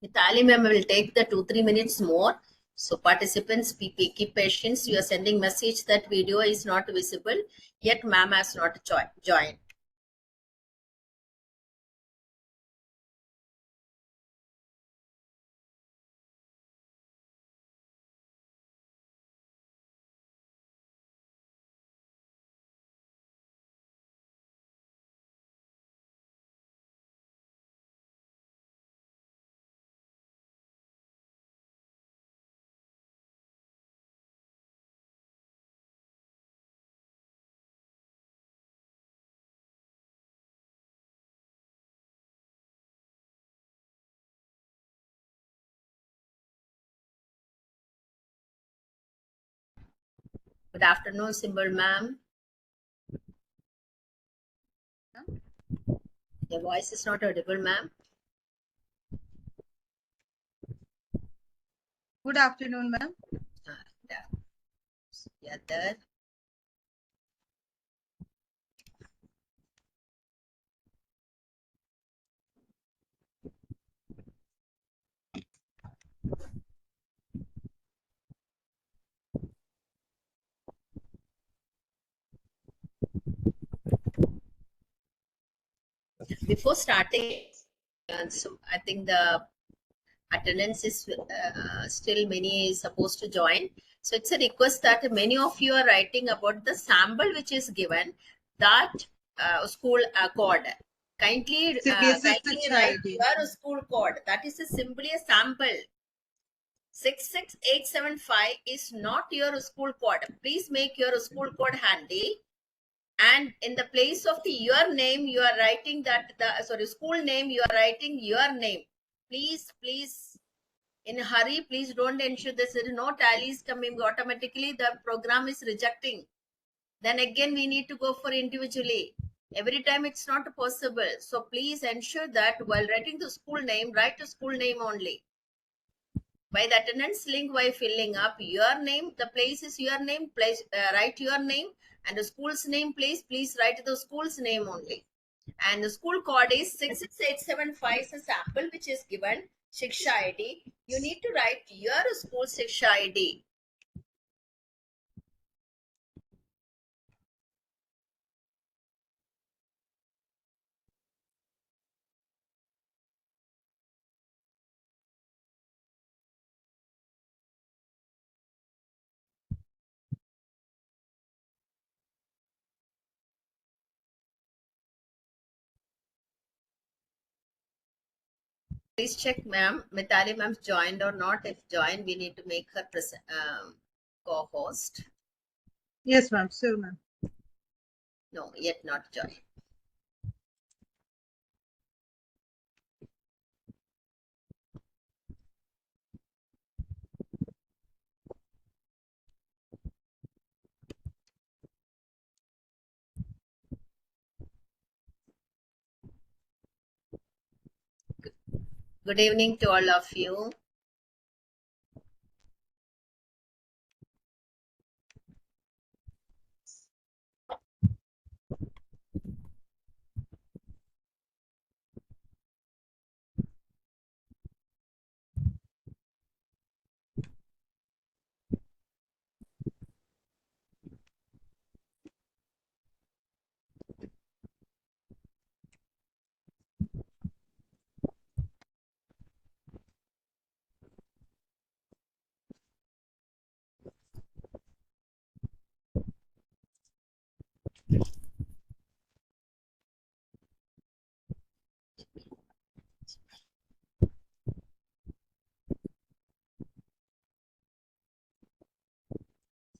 Mithali ma'am will take the 2-3 minutes more. So participants, keep patience. You are sending message that video is not visible, yet ma'am has not joined. Good afternoon, Symbol ma'am. Your voice is not audible, ma'am. Good afternoon, ma'am. Yeah, there. Before starting, so I think the attendance is still many is supposed to join. So it's a request that many of you are writing about the sample which is given, that school code. Kindly write your school code. That is simply a sample. 66875 is not your school code. Please make your school code handy. And in the place of your name, you are writing that school name, you are writing your name. Please, in a hurry, please don't ensure there is no tallies coming automatically. The program is rejecting. Then again, we need to go for individually. Every time it's not possible. So please ensure that while writing the school name, write the school name only. By the attendance link, by filling up your name, the place is your name, write your name, and the school's name, please write the school's name only. And the school code is 66875 is a sample which is given, Shiksha ID. You need to write your school Shiksha ID. Please check, ma'am. Mithali ma'am joined or not. If joined, we need to make her co-host. Yes, ma'am. Sure, ma'am. No, yet not joined. Good evening to all of you.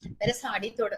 मेरे साड़ी थोड़ा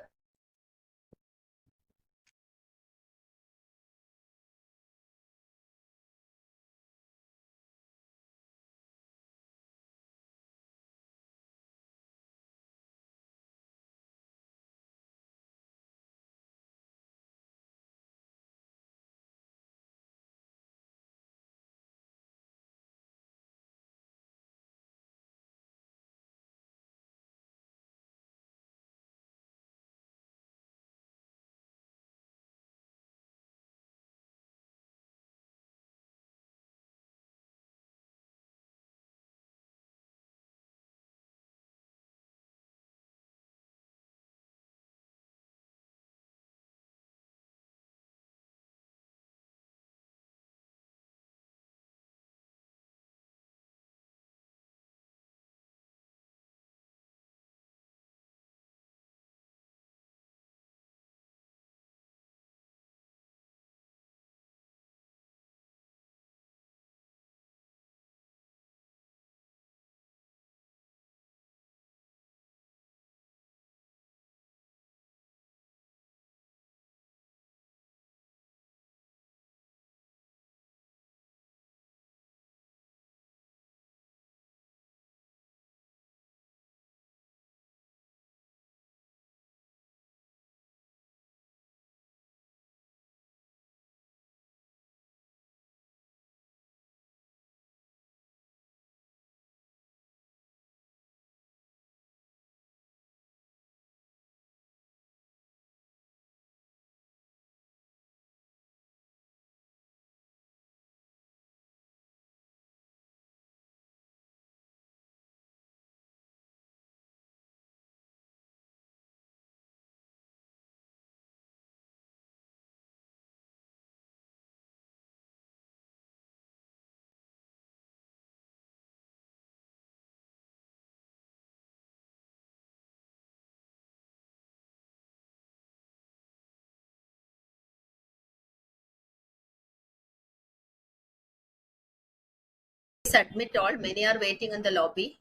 admit all. Many are waiting in the lobby.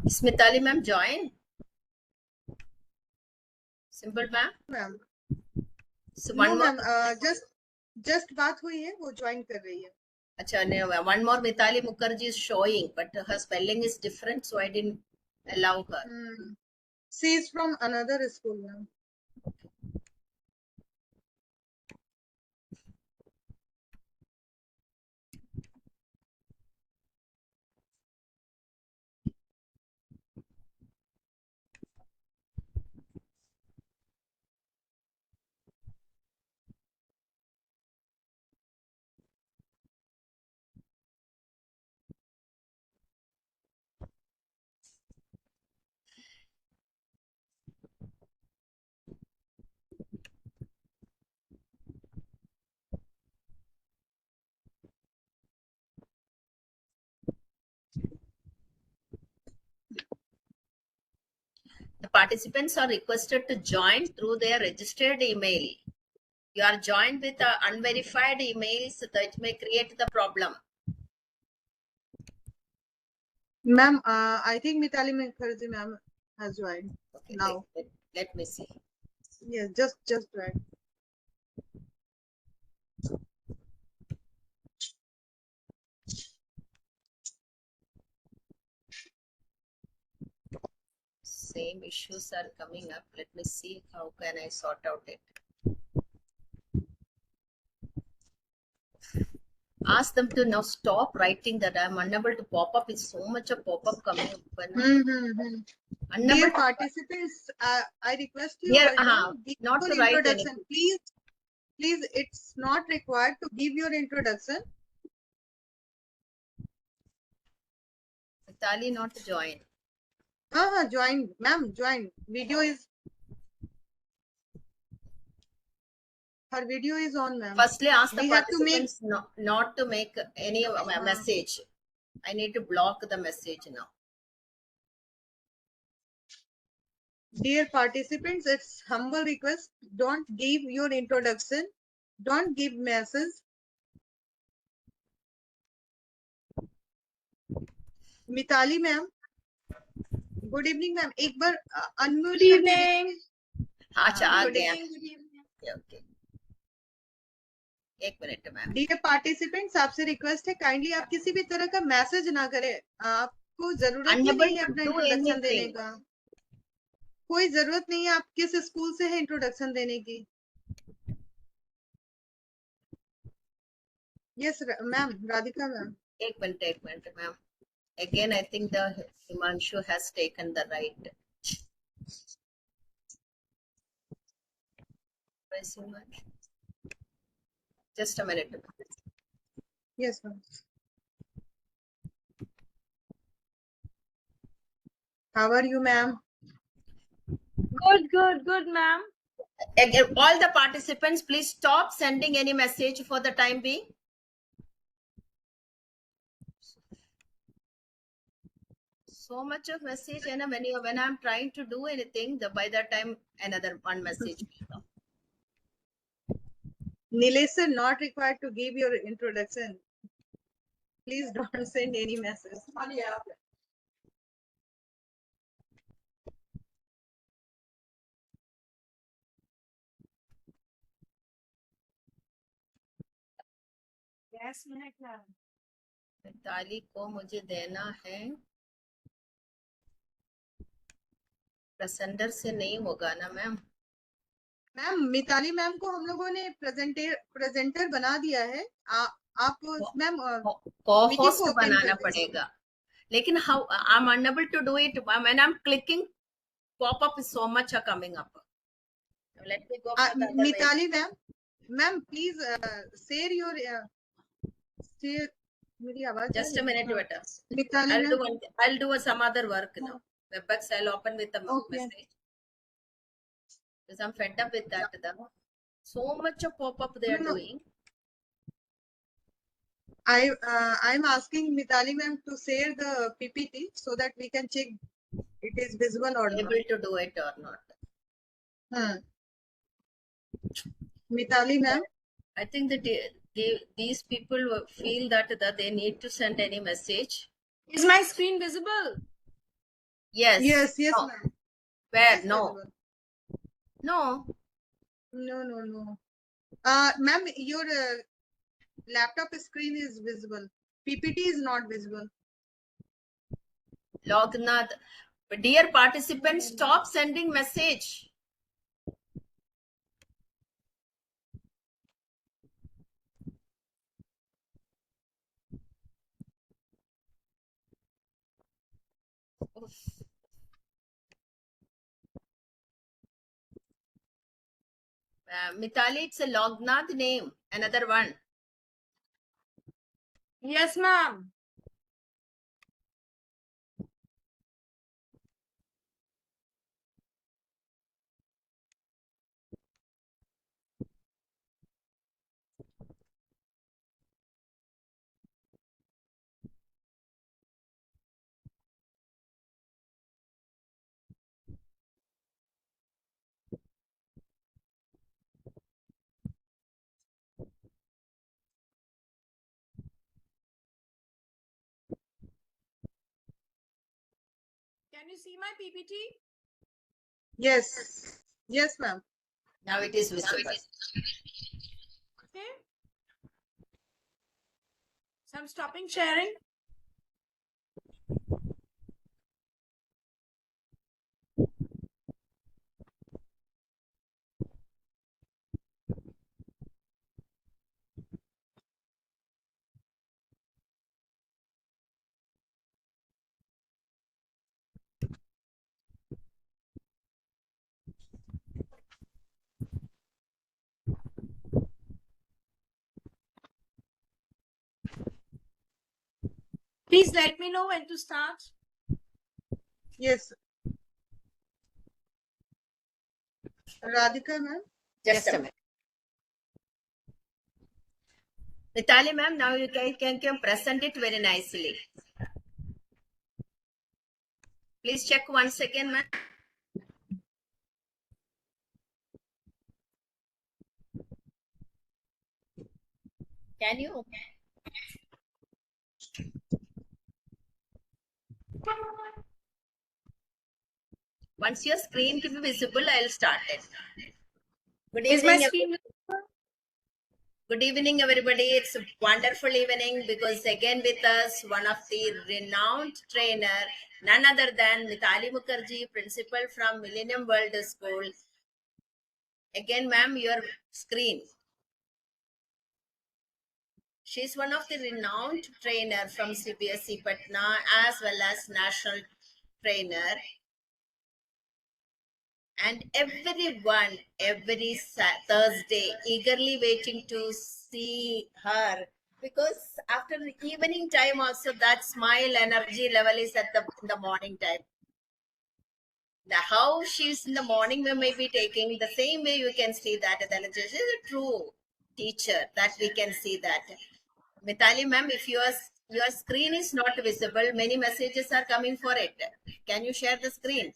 Is Mitali ma'am join? Simple ma'am. Ma'am So no one more. Ma'am just बात हुई है, वो join कर रही है. Acha, one more Mitali Mukherjee is showing, but her spelling is different, so I didn't allow her. She is from another school ma'am. The participants are requested to join through their registered email. You are joined with unverified emails, so it may create the problem. Ma'am I think Mitali Mukherjee ma'am has join Okay, now. let me see. Yes just join. Same issues are coming up. Let me see how can I sort out it. Ask them to now stop writing that I'm unable to pop up. It's so much a pop-up coming up. Unable Dear to- participants, I request you Here, all to give not your to write introduction. anything. Please, it's not required to give your introduction. Mitali not to join. Join, ma'am, join. Her video is on, ma'am. Firstly, ask the We have to make- participants not to make any message. I need to block the message now. Dear participants, it's humble request. Don't give your introduction. Don't give message. Mitali ma'am, good evening ma'am. एक बार unmute करके. अच्छा आ Good गया. evening. Okay. एक minute ma'am. Dear participants, आपसे request है, kindly आप किसी भी तरह का मैसेज ना करें. आपको जरूरत ही Unable नहीं है to अपना do इंट्रोडक्शन देने anything. का. कोई जरूरत नहीं है. आप किस स्कूल से है इंट्रोडक्शन देने की? Yes, ma'am, Radhika ma'am. एक minute ma'am. Again, I think the Himanshu has taken the right. Where's Himanshu? Just a minute. Yes, ma'am. How are you, ma'am? Good, ma'am. Again, all the participants, please stop sending any message for the time being. So much of message, and when I'm trying to do anything, by that time another one message will come. Nilesh sir, not required to give your introduction. Please don't send any message. Yes, ma'am. Mitali को मुझे देना है, presenter से नहीं होगा ना ma'am? Ma'am Mitali ma'am को हम लोगों ने प्रेजेंटर बना दिया है। आप मैम को-होस्ट open बनाना कर दीजिए। पड़ेगा, लेकिन how I'm unable to do it when I'm clicking, pop-up is so much are coming up. Let me go for the other way. Mitali ma'am please share your share. मेरी आवाज Just a minute, beta. Mitali I'll do ma'am I'll do some other work now. Webex I'll open with a Okay. message. Because I'm fed up with that. So much of pop-up they are No. doing. I'm asking Mitali ma'am to share the PPT so that we can check it is visible or not. Able to do it or not. Mitali ma'am. I think that these people feel that they need to send any message. Is my screen visible? Yes. Yes, No. ma'am. Where? Yes, No. visible. No. No. Ma'am, your laptop screen is visible. PPT is not visible. Lognath. Dear participants, stop sending message. Mitali, it's a Lognath name. Another one. Yes, ma'am. Can you see my PPT? Yes. Yes, ma'am. Now it is visible. Okay. So I'm stopping sharing. Please let me know when to start. Yes. Radhika ma'am. Just a minute. Mitali ma'am, now you can present it very nicely. Please check once again, ma'am. Can you? Once your screen can be visible, I'll start it. Good Is my evening. screen visible? Good evening, everybody. It's a wonderful evening because again with us, one of the renowned trainer, none other than Mitali Mukherjee, principal from Millennium World School. Again, ma'am, your screen. She's one of the renowned trainer from CBSE Patna as well as national trainer. And everyone, every Thursday, eagerly waiting to see her, because after the evening time also that smile energy level is at in the morning time. The how she's in the morning we may be taking the same way you can see that she is a true teacher, that we can see that. Mithali ma'am, if your screen is not visible, many messages are coming for it. Can you share the screen?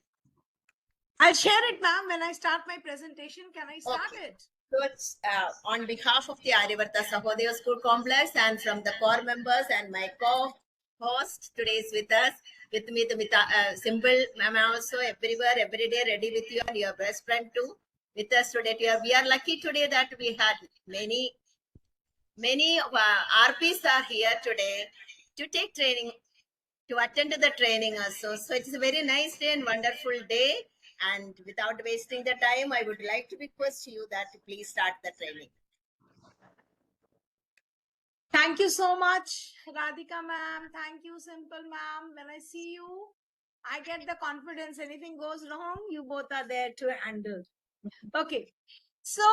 I'll share it, ma'am, when I start my presentation. Can I start it? So it's on behalf of the Aryavarta Sahodaya School Complex and from the core members and my co-host today is with us. With me, the Simple ma'am also everywhere, every day ready with you and your best friend too. With us today. We are lucky today that we had many RPs are here today to take training, to attend to the training also. So it's a very nice day and wonderful day. And without wasting the time, I would like to request you that please start the training. Thank you so much, Radhika ma'am. Thank you, Simple ma'am. When I see you, I get the confidence. Anything goes wrong, you both are there to handle. Okay. So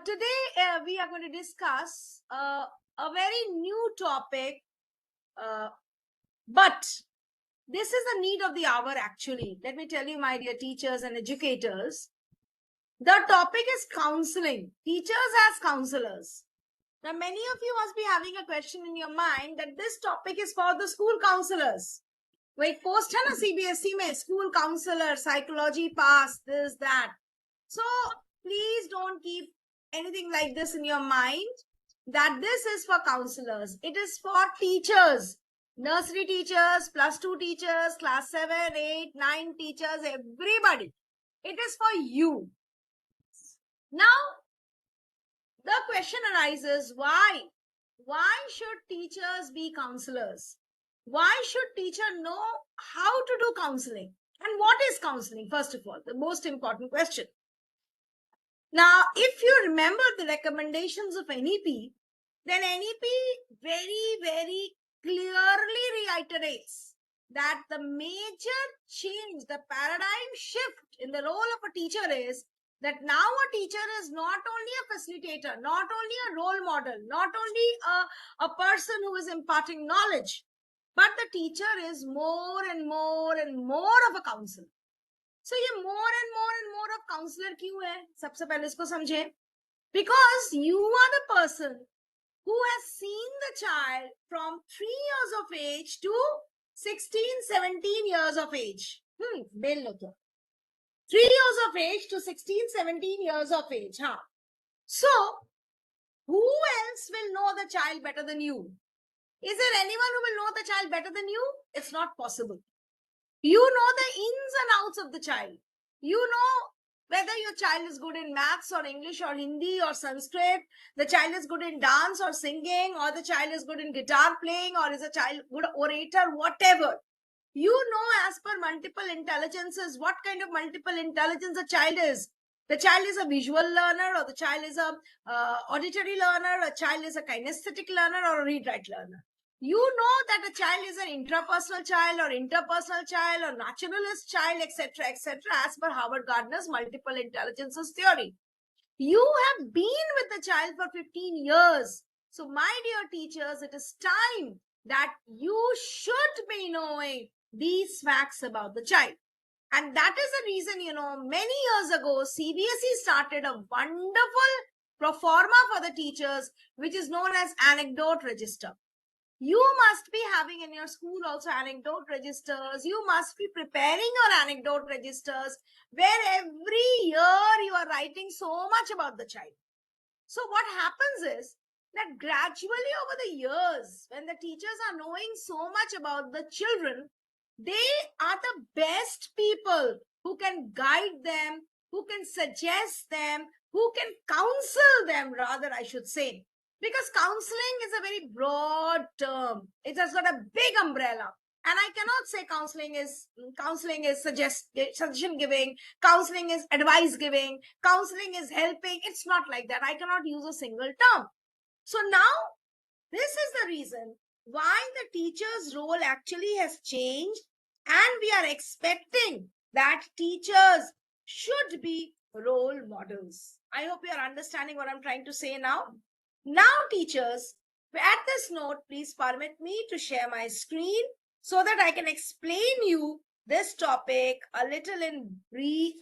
today we are going to discuss a very new topic, but this is the need of the hour actually. Let me tell you, my dear teachers and educators, the topic is counseling, teachers as counselors. Now, many of you must be having a question in your mind that this topic is for the school counselors. Wait, post hai na CBSE mein, school counselor, psychology pass, this, that. So, please don't keep anything like this in your mind that this is for counselors. It is for teachers, nursery teachers, +2 teachers, class 7, 8, 9 teachers, everybody. It is for you. Now, the question arises, why? Why should teachers be counselors? Why should teacher know how to do counseling? And what is counseling, first of all? The most important question. Now, if you remember the recommendations of NEP, then NEP very, very clearly reiterates that the major change, the paradigm shift in the role of a teacher is that now a teacher is not only a facilitator, not only a role model, not only a person who is imparting knowledge, but the teacher is more and more and more of a counselor. So ये more and more of counselor क्यों है? सबसे पहले इसको समझें. Because you are the person who has seen the child from 3 years of age to 16, 17 years of age. Bell लो तो. 3 years of age to 16, 17 years of age. Huh? So, who else will know the child better than you? Is there anyone who will know the child better than you? It's not possible. You know the ins and outs of the child. You know whether your child is good in maths or English or Hindi or Sanskrit, the child is good in dance or singing, or the child is good in guitar playing, or is a child good orator, whatever. You know as per multiple intelligences, what kind of multiple intelligence a child is. The child is a visual learner, or the child is a auditory learner, a child is a kinesthetic learner, or a read-write learner. You know that a child is an intrapersonal child or interpersonal child or naturalist child, etc., as per Howard Gardner's multiple intelligences theory. You have been with the child for 15 years. So, my dear teachers, it is time that you should be knowing these facts about the child. And that is the reason, many years ago, CBSE started a wonderful pro forma for the teachers, which is known as anecdote register. You must be having in your school also anecdote registers. You must be preparing your anecdote registers where every year you are writing so much about the child. So what happens is that gradually over the years, when the teachers are knowing so much about the children, they are the best people who can guide them, who can suggest them, who can counsel them, rather, I should say. Because counseling is a very broad term. It has got a big umbrella. And I cannot say counseling is suggestion giving, counseling is advice giving, counseling is helping. It's not like that. I cannot use a single term. So now This is the reason why the teacher's role actually has changed, and we are expecting that teachers should be role models. I hope you are understanding what I'm trying to say now. Now, teachers, at this note, please permit me to share my screen so that I can explain you this topic a little in brief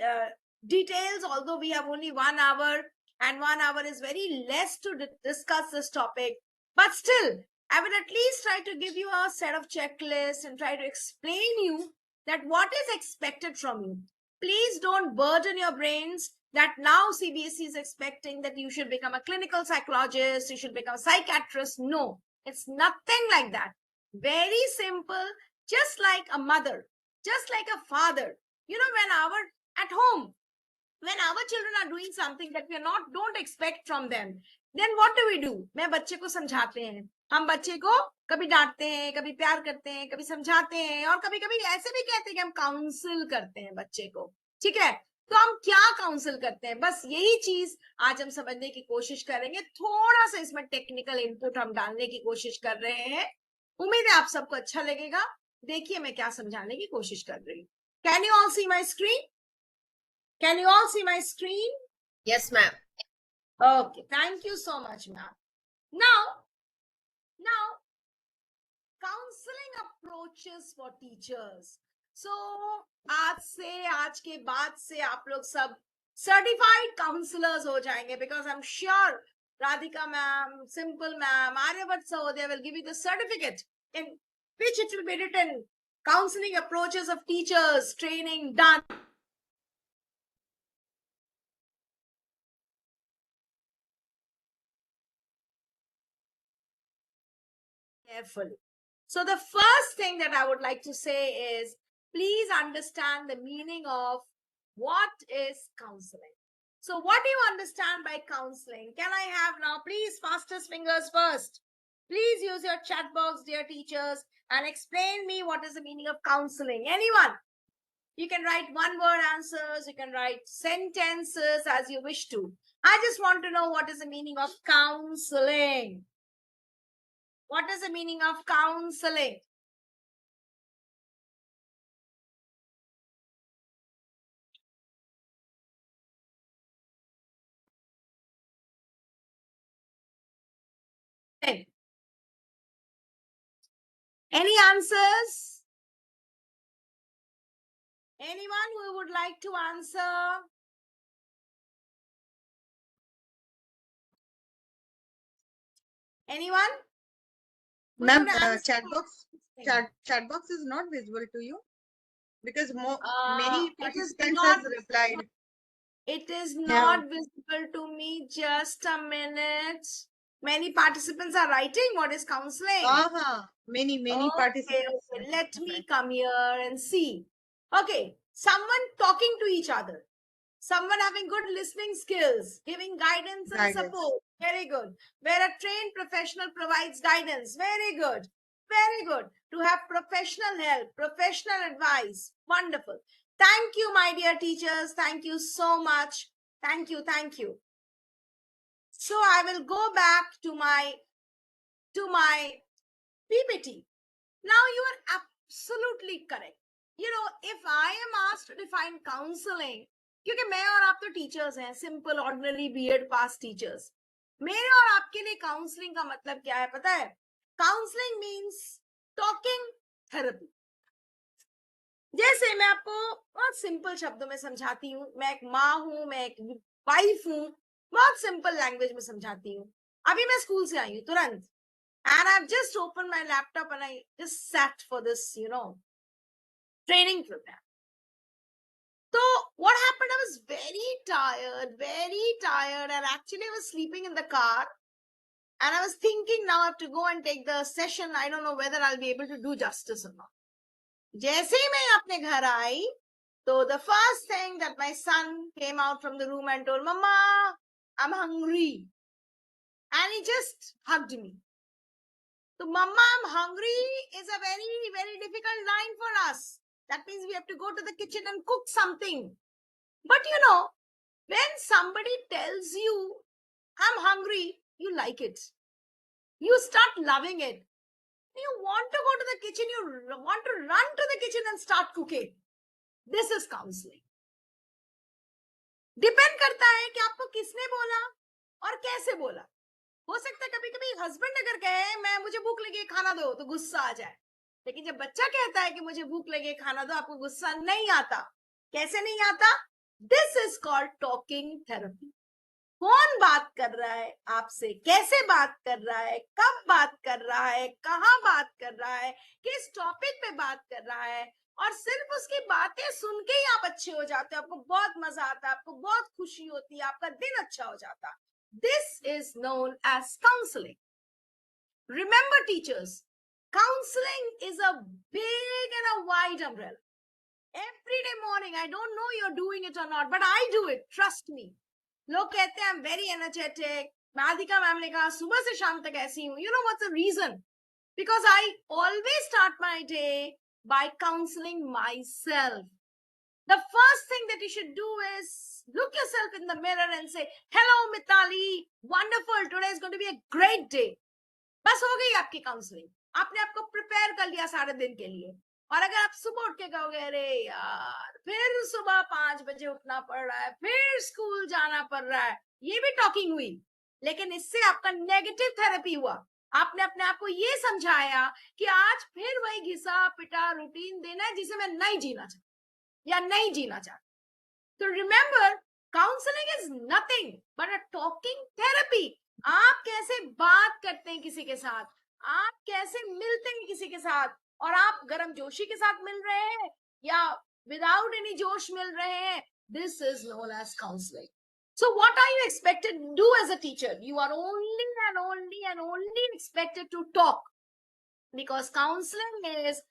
details, although we have only 1 hour and 1 hour is very less to discuss this topic. But still, I will at least try to give you a set of checklists and try to explain you that what is expected from you. Please don't burden your brains that now CBSE is expecting that you should become a clinical psychologist, you should become a psychiatrist. No, it's nothing like that. Very simple, just like a mother, just like a father. You know, at home, when our children are doing something that we are not don't expect from them, then what do? मैं बच्चे को समझाते हैं, हम बच्चे को कभी डांटते हैं, कभी प्यार करते हैं, कभी समझाते हैं, और कभी कभी ऐसे भी कहते हैं कि हम काउंसिल करते हैं बच्चे को. ठीक है, तो हम क्या काउंसिल करते हैं, बस यही चीज आज हम समझने की कोशिश करेंगे. थोड़ा सा इसमें टेक्निकल इनपुट हम डालने की कोशिश कर रहे हैं. उम्मीद है आप सबको अच्छा लगेगा. देखिए मैं क्या समझाने की कोशिश कर रही हूँ. Can you all see my screen? Can you all see my screen? Yes, ma'am. Okay, thank you so much, ma'am. Now, counseling approaches for teachers. So, आज के बाद से आप लोग सब certified counselors हो जाएंगे, because I'm sure Radhika ma'am, Simple ma'am, Aryabhat Sahodaya will give you the certificate in which it will be written counseling approaches of teachers, training done. Carefully. So the first thing that I would like to say is, please understand the meaning of what is counseling. So what do you understand by counseling? Can I have now, please, fastest fingers first. Please use your chat box, dear teachers, and explain me what is the meaning of counseling. Anyone? You can write one word answers, you can write sentences as you wish to. I just want to know what is the meaning of counseling. What is the meaning of counseling? Any answers? Anyone who would like to answer? Anyone? Who Ma'am, would answer? chat box is not visible to you because it many is participants not, has replied. it is not visible to me. Just a minute. Many participants are writing what is counseling. Many Okay, participants. okay. Let me come here and see. Okay, someone talking to each other. Someone having good listening skills, giving guidance and support. Very good. Where a trained professional provides guidance. Very good. Very good. To have professional help, professional advice. Wonderful. Thank you, my dear teachers. Thank you so much. Thank you. Thank you. So I will go back to my PPT. Now you are absolutely correct. You know, if I am asked to define counseling, क्योंकि मैं और आप तो teachers हैं, simple ordinary BEd पास teachers. मेरे और आपके लिए काउंसलिंग का मतलब क्या है पता है? Counselling means talking therapy. जैसे मैं आपको बहुत सिंपल शब्दों में समझाती हूँ. मैं एक माँ हूँ, मैं एक वाइफ हूँ, बहुत सिंपल लैंग्वेज में समझाती हूँ. अभी मैं स्कूल से आई हूँ तुरंत, and I've just opened my laptop and I just sat for this, training program. So what happened? I was very tired, and actually I was sleeping in the car. And I was thinking now I have to go and take the session. I don't know whether I'll be able to do justice or not. जैसे ही मैं अपने घर आई, so the first thing that my son came out from the room and told, Mama, I'm hungry. And he just hugged me. So, Mama, I'm hungry is a very difficult line for us. That means we have to go to the kitchen and cook something. But when somebody tells you, I'm hungry, you like it. You start loving it. You want to go to the kitchen, you want to run to the kitchen and start cooking. This is counseling. Depend करता है कि आपको किसने बोला और कैसे बोला. हो सकता है कभी कभी हस्बैंड अगर कहे मैं मुझे भूख लगी है खाना दो तो गुस्सा आ जाए, लेकिन जब बच्चा कहता है कि मुझे भूख लगी है खाना दो, आपको गुस्सा नहीं आता. कैसे नहीं आता? This is called talking therapy. कौन बात कर रहा है आपसे, कैसे बात कर रहा है, कब बात कर रहा है, कहाँ बात कर रहा है, किस टॉपिक पे बात कर रहा है, और सिर्फ उसकी बातें सुन के ही आप अच्छे हो जाते हो, आपको बहुत मजा आता है, आपको बहुत खुशी होती है, आपका दिन अच्छा हो जाता है. This is known as counselling. Remember teachers, counseling is a big and a wide umbrella. Every day morning, I don't know you're doing it or not, but I do it. Trust me. लोग कहते हैं I'm very energetic. Radhika ma'am ने कहा सुबह से शाम तक ऐसी हूँ. You know what's the reason? Because I always start my day by counseling myself. The first thing that you should do is look yourself in the mirror and say, "Hello, Mitali. Wonderful. Today is going to be a great day." बस हो गई आपकी counselling. आपने आपको prepare कर लिया सारे दिन के लिए. और अगर आप सुबह उठ के कहोगे अरे यार फिर सुबह 5 बजे उठना पड़ रहा है, फिर स्कूल जाना पड़ रहा है, ये भी टॉकिंग हुई, लेकिन इससे आपका नेगेटिव थेरेपी हुआ. आपने अपने आप को ये समझाया कि आज फिर वही घिसा पिटा रूटीन देना है जिसे मैं नहीं जीना चाहता या नहीं जीना चाहता. तो remember, counselling is nothing but a talking therapy. आप कैसे बात करते हैं किसी के साथ, आप कैसे मिलते हैं किसी के साथ, और आप गर्म जोशी के साथ मिल रहे हैं या विदाउट एनी जोश मिल रहे हैं, this is known as counselling. So what are you expected to do as a teacher? You are only and only and only expected to talk, because counseling is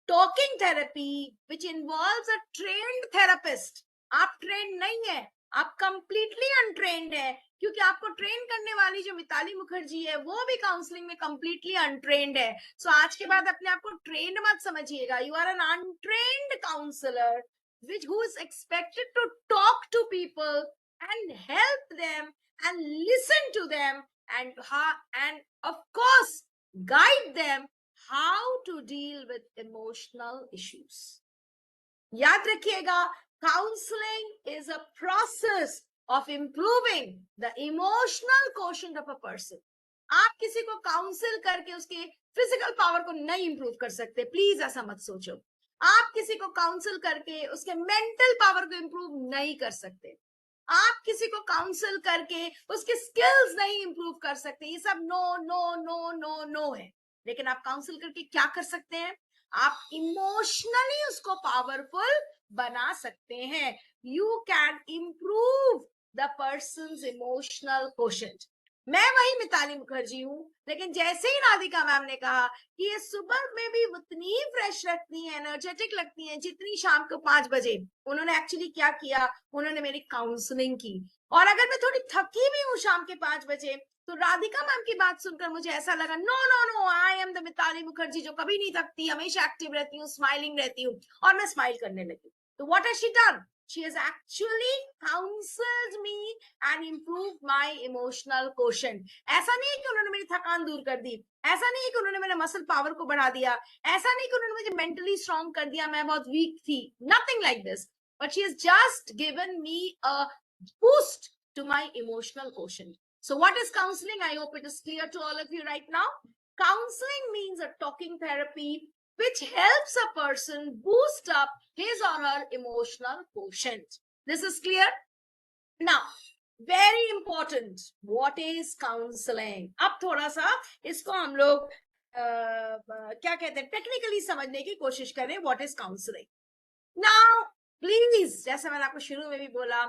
talking therapy which involves a trained therapist. आप trained नहीं है, आप completely untrained है, क्योंकि आपको train करने वाली जो मिताली मुखर्जी है वो भी काउंसलिंग में completely untrained है. So आज के बाद अपने आप को trained मत समझिएगा. You are an untrained counselor who is expected to talk to people and help them and listen to them and of course guide them how to deal with emotional issues. याद रखिएगा, counseling is a process of improving the emotional quotient of a person. आप किसी को council करके उसके physical power को नहीं improve कर सकते, प्लीज ऐसा मत सोचो. आप किसी को काउंसिल करके उसके मेंटल पावर को इंप्रूव नहीं कर सकते. आप किसी को काउंसिल करके उसके स्किल्स नहीं इंप्रूव कर सकते. ये सब no no no no no है. लेकिन आप काउंसिल करके क्या कर सकते हैं? आप इमोशनली उसको पावरफुल बना सकते हैं. You can improve the persons emotional quotient. मैं वही मिताली मुखर्जी हूँ, लेकिन जैसे ही राधिका मैम ने कहा कि ये सुबह में भी उतनी ही फ्रेश लगती है, एनर्जेटिक लगती है जितनी शाम को 5 बजे, उन्होंने एक्चुअली क्या किया, उन्होंने मेरी काउंसलिंग की. और अगर मैं थोड़ी थकी भी हूँ शाम के 5 बजे, तो राधिका मैम की बात सुनकर मुझे ऐसा लगा no no no, I am the Mitali Mukherjee जो कभी नहीं थकती, हमेशा एक्टिव रहती हूँ, स्माइलिंग रहती हूँ. और मैं स्माइल करने लगी. तो what has she done? She has actually counseled me and improved my emotional quotient. ऐसा नहीं है कि उन्होंने मेरी थकान दूर कर दी, ऐसा नहीं है कि उन्होंने मेरे मसल पावर को बढ़ा दिया, ऐसा नहीं कि उन्होंने मुझे मेंटली स्ट्रांग कर दिया, मैं बहुत वीक थी. Nothing like this. But she has just given me a boost to my emotional quotient. So what is counseling? I hope it is clear to all of you right now. Counseling means a talking therapy which helps a person boost up his or her emotional quotient. This is clear? Now, very important, what is counseling? अब थोड़ा सा इसको हम लोग क्या कहते हैं, technically समझने की कोशिश करें. what is counseling? Now, please, जैसे मैंने आपको शुरू में भी बोला,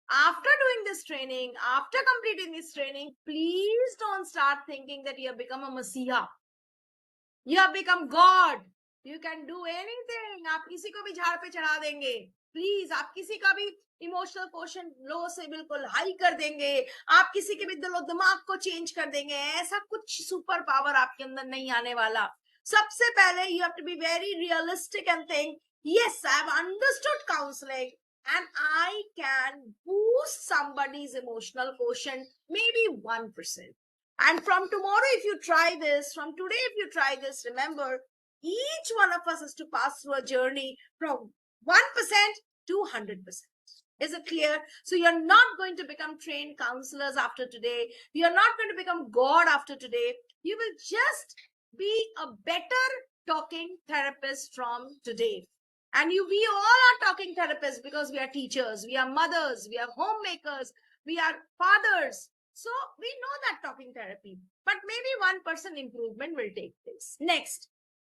after doing this training, after completing this training, please don't start thinking that you have become a messiah. You have become God. You can do anything. आप किसी को भी झाड़ पे चढ़ा देंगे. प्लीज, आप किसी का भी इमोशनल क्वोशंट लो से बिल्कुल हाई कर देंगे. आप किसी के भी दिलो दिमाग को चेंज कर देंगे. ऐसा कुछ सुपर पावर आपके अंदर नहीं आने वाला. सबसे पहले you have to be very realistic and think, yes, I have understood counseling and I can boost somebody's emotional quotient maybe 1%. And from tomorrow, if you try this, from today, if you try this, remember, each one of us has to pass through a journey from 1% to 100%. Is it clear? So you're not going to become trained counselors after today. You're not going to become God after today. You will just be a better talking therapist from today. And we all are talking therapists because we are teachers, we are mothers, we are homemakers, we are fathers. So we know that talking therapy, but maybe 1% improvement will take place. Next,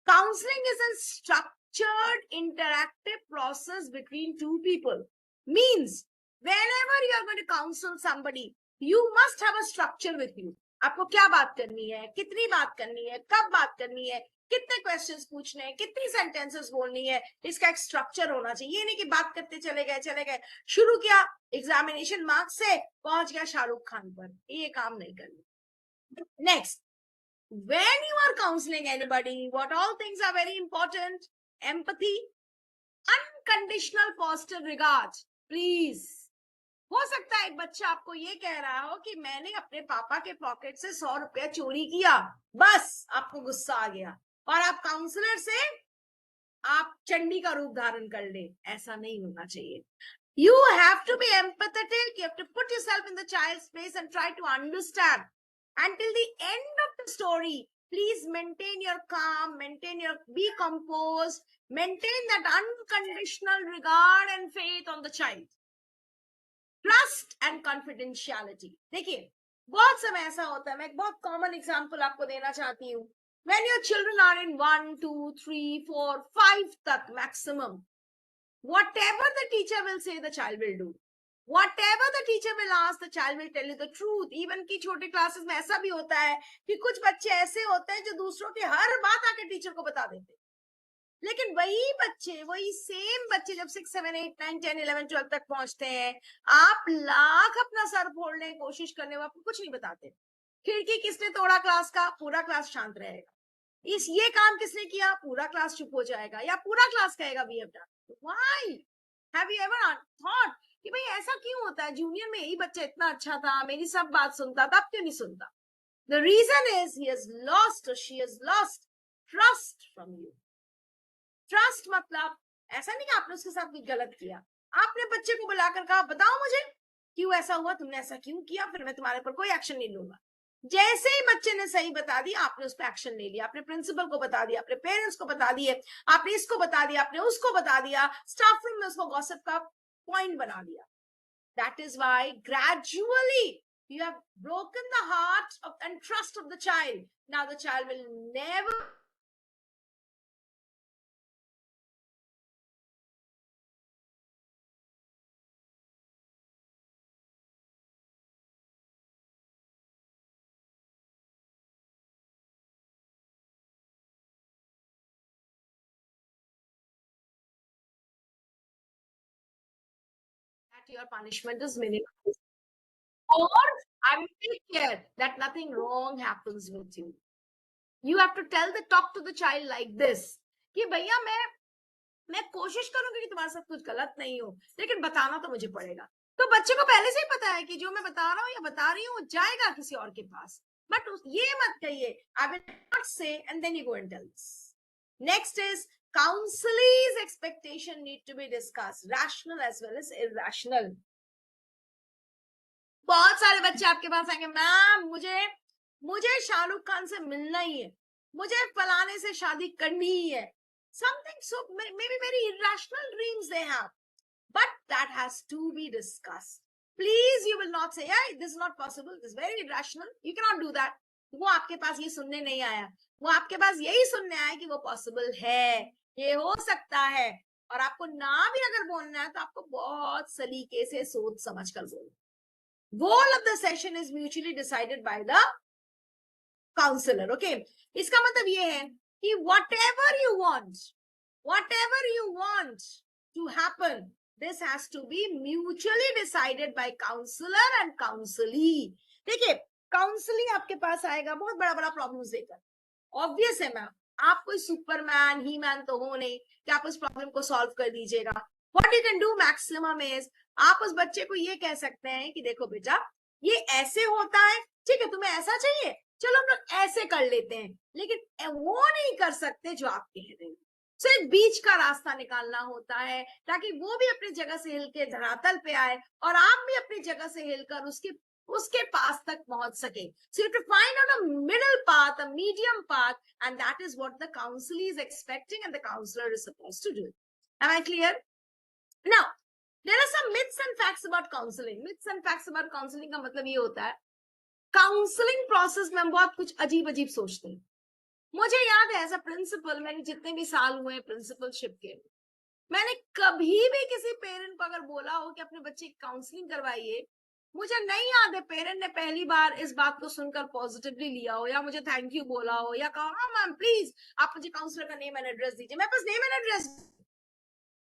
counseling is a structured interactive process between two people. Means whenever you are going to counsel somebody, you must have a structure with you. आपको क्या बात करनी है, कितनी बात करनी है, कब बात करनी है, कितने क्वेश्चंस पूछने हैं, कितनी सेंटेंसेस बोलनी है, इसका एक स्ट्रक्चर होना चाहिए. ये नहीं कि बात करते चले गए, शुरू किया एग्जामिनेशन मार्क्स से पहुंच गया शाहरुख खान पर. ये काम नहीं करना. Next, when you are counseling anybody, what all things are very important? Empathy, unconditional positive regards. Please. हो सकता है एक बच्चा आपको ये कह रहा हो कि मैंने अपने पापा के पॉकेट से 100 रुपया चोरी किया, बस आपको गुस्सा आ गया और आप काउंसलर से आप चंडी का रूप धारण कर ले. ऐसा नहीं होना चाहिए. You have to be empathetic. You have to put yourself in the child's place and try to understand. Until the end of the story, please maintain your calm, be composed, maintain that unconditional regard and faith on the child. Trust and confidentiality. देखिए, बहुत समय ऐसा होता है, मैं एक बहुत common example आपको देना चाहती हूँ. When your children are in 1, 2, 3, 4, 5 तक maximum, whatever the teacher will say, the child will do. Whatever the teacher will ask, the child will tell you the truth. Even की छोटे क्लासेस में ऐसा भी होता है कि कुछ बच्चे ऐसे होते हैं जो दूसरों की हर बात आके टीचर को बता देते हैं. लेकिन वही बच्चे, वही सेम बच्चे जब 6, 7, 8, 9, 10, 11, 12 तक पहुंचते हैं, आप लाख अपना सर फोड़ने की कोशिश करने में आपको कुछ नहीं बताते. खिड़की किसने तोड़ा क्लास का, पूरा क्लास शांत रहेगा. ये काम किसने किया, पूरा क्लास चुप हो जाएगा, या पूरा क्लास कहेगा we have done. Why? Have you ever thought कि भाई ऐसा क्यों होता है? जूनियर में यही बच्चा इतना अच्छा था, मेरी सब बात सुनता था, अब क्यों नहीं सुनता? The reason is he has lost or she has lost trust from you. Trust मतलब ऐसा नहीं कि आपने उसके साथ कुछ गलत किया. आपने बच्चे को बुलाकर कहा, बताओ मुझे क्यों ऐसा हुआ, तुमने ऐसा क्यों किया, फिर मैं तुम्हारे पर कोई एक्शन नहीं लूंगा. जैसे ही बच्चे ने सही बता दिया, आपने उस पर एक्शन ले लिया. आपने प्रिंसिपल को बता दिया, अपने पेरेंट्स को बता दिए, आपने इसको बता दिया, आपने उसको बता दिया, स्टाफ रूम में उसको गॉसिप का पॉइंट बना दिया. That is why gradually you have broken the heart and trust of the child. Now the child will never that your punishment is minimized. Or I will take care that nothing wrong happens with you. You have to talk to the child like this कि भैया मैं कोशिश करूंगी कि तुम्हारे साथ कुछ गलत नहीं हो, लेकिन बताना तो मुझे पड़ेगा. तो बच्चे को पहले से ही पता है कि जो मैं बता रहा हूँ या बता रही हूँ जाएगा किसी और के पास. बट ये मत कहिए I will not say and then you go and tell this. Next is counseling's expectation need to be discussed, rational as well as irrational. बहुत सारे बच्चे आपके पास आएंगे, मैम मुझे शाहरुख खान से मिलना ही है, मुझे फलाने से शादी करनी ही है. Something so maybe very irrational dreams they have, but that has to be discussed. Please, you will not say, hey, this is not possible, this is very irrational, you cannot do that. वो आपके पास ये सुनने नहीं आया, वो आपके पास यही सुनने आया कि वो पॉसिबल है, ये हो सकता है. और आपको ना भी अगर बोलना है तो आपको बहुत सलीके से सोच समझ कर बोलो. Goal of the session is mutually decided by the counselor. Okay, इसका मतलब ये है कि whatever you want to happen, this has to be mutually decided by counselor and counselee. देखिए, काउंसलिंग आपके पास आएगा बहुत बड़ा प्रॉब्लम्स देकर. ऑब्वियस है मैम, आप कोई सुपरमैन ही मैन तो हो नहीं कि आप उस प्रॉब्लम को सॉल्व कर दीजिएगा. What you can do maximum is आप उस बच्चे को ये कह सकते हैं कि देखो बेटा, ये ऐसे होता है, ठीक है, तुम्हें ऐसा चाहिए, चलो हम लोग ऐसे कर लेते हैं, लेकिन वो नहीं कर सकते जो आप कह रहे हैं। सो एक बीच का रास्ता निकालना होता है, ताकि वो भी अपनी जगह से हिल के धरातल पे आए और आप भी अपनी जगह से हिलकर उसके पास तक पहुंच सके. So you have to find out a middle path, a medium path, and that is what the counselor is expecting and the counselor is supposed to do. Am I clear? Now, there are some myths and facts about counseling. Myths and facts about counseling का मतलब ये होता है, counselling process में हम बहुत कुछ अजीब अजीब सोचते हैं. मुझे याद है एज अ प्रिंसिपल, मैंने जितने भी साल हुए प्रिंसिपलशिप के, मैंने कभी भी किसी पेरेंट को अगर बोला हो कि अपने बच्चे की काउंसलिंग करवाइए, मुझे नहीं याद है पेरेंट ने पहली बार इस बात को सुनकर पॉजिटिवली लिया हो या मुझे थैंक यू बोला हो या कहा हाँ मैम प्लीज आप मुझे काउंसलर का नेम एंड एड्रेस दीजिए. मेरे पास नेम एंड एड्रेस,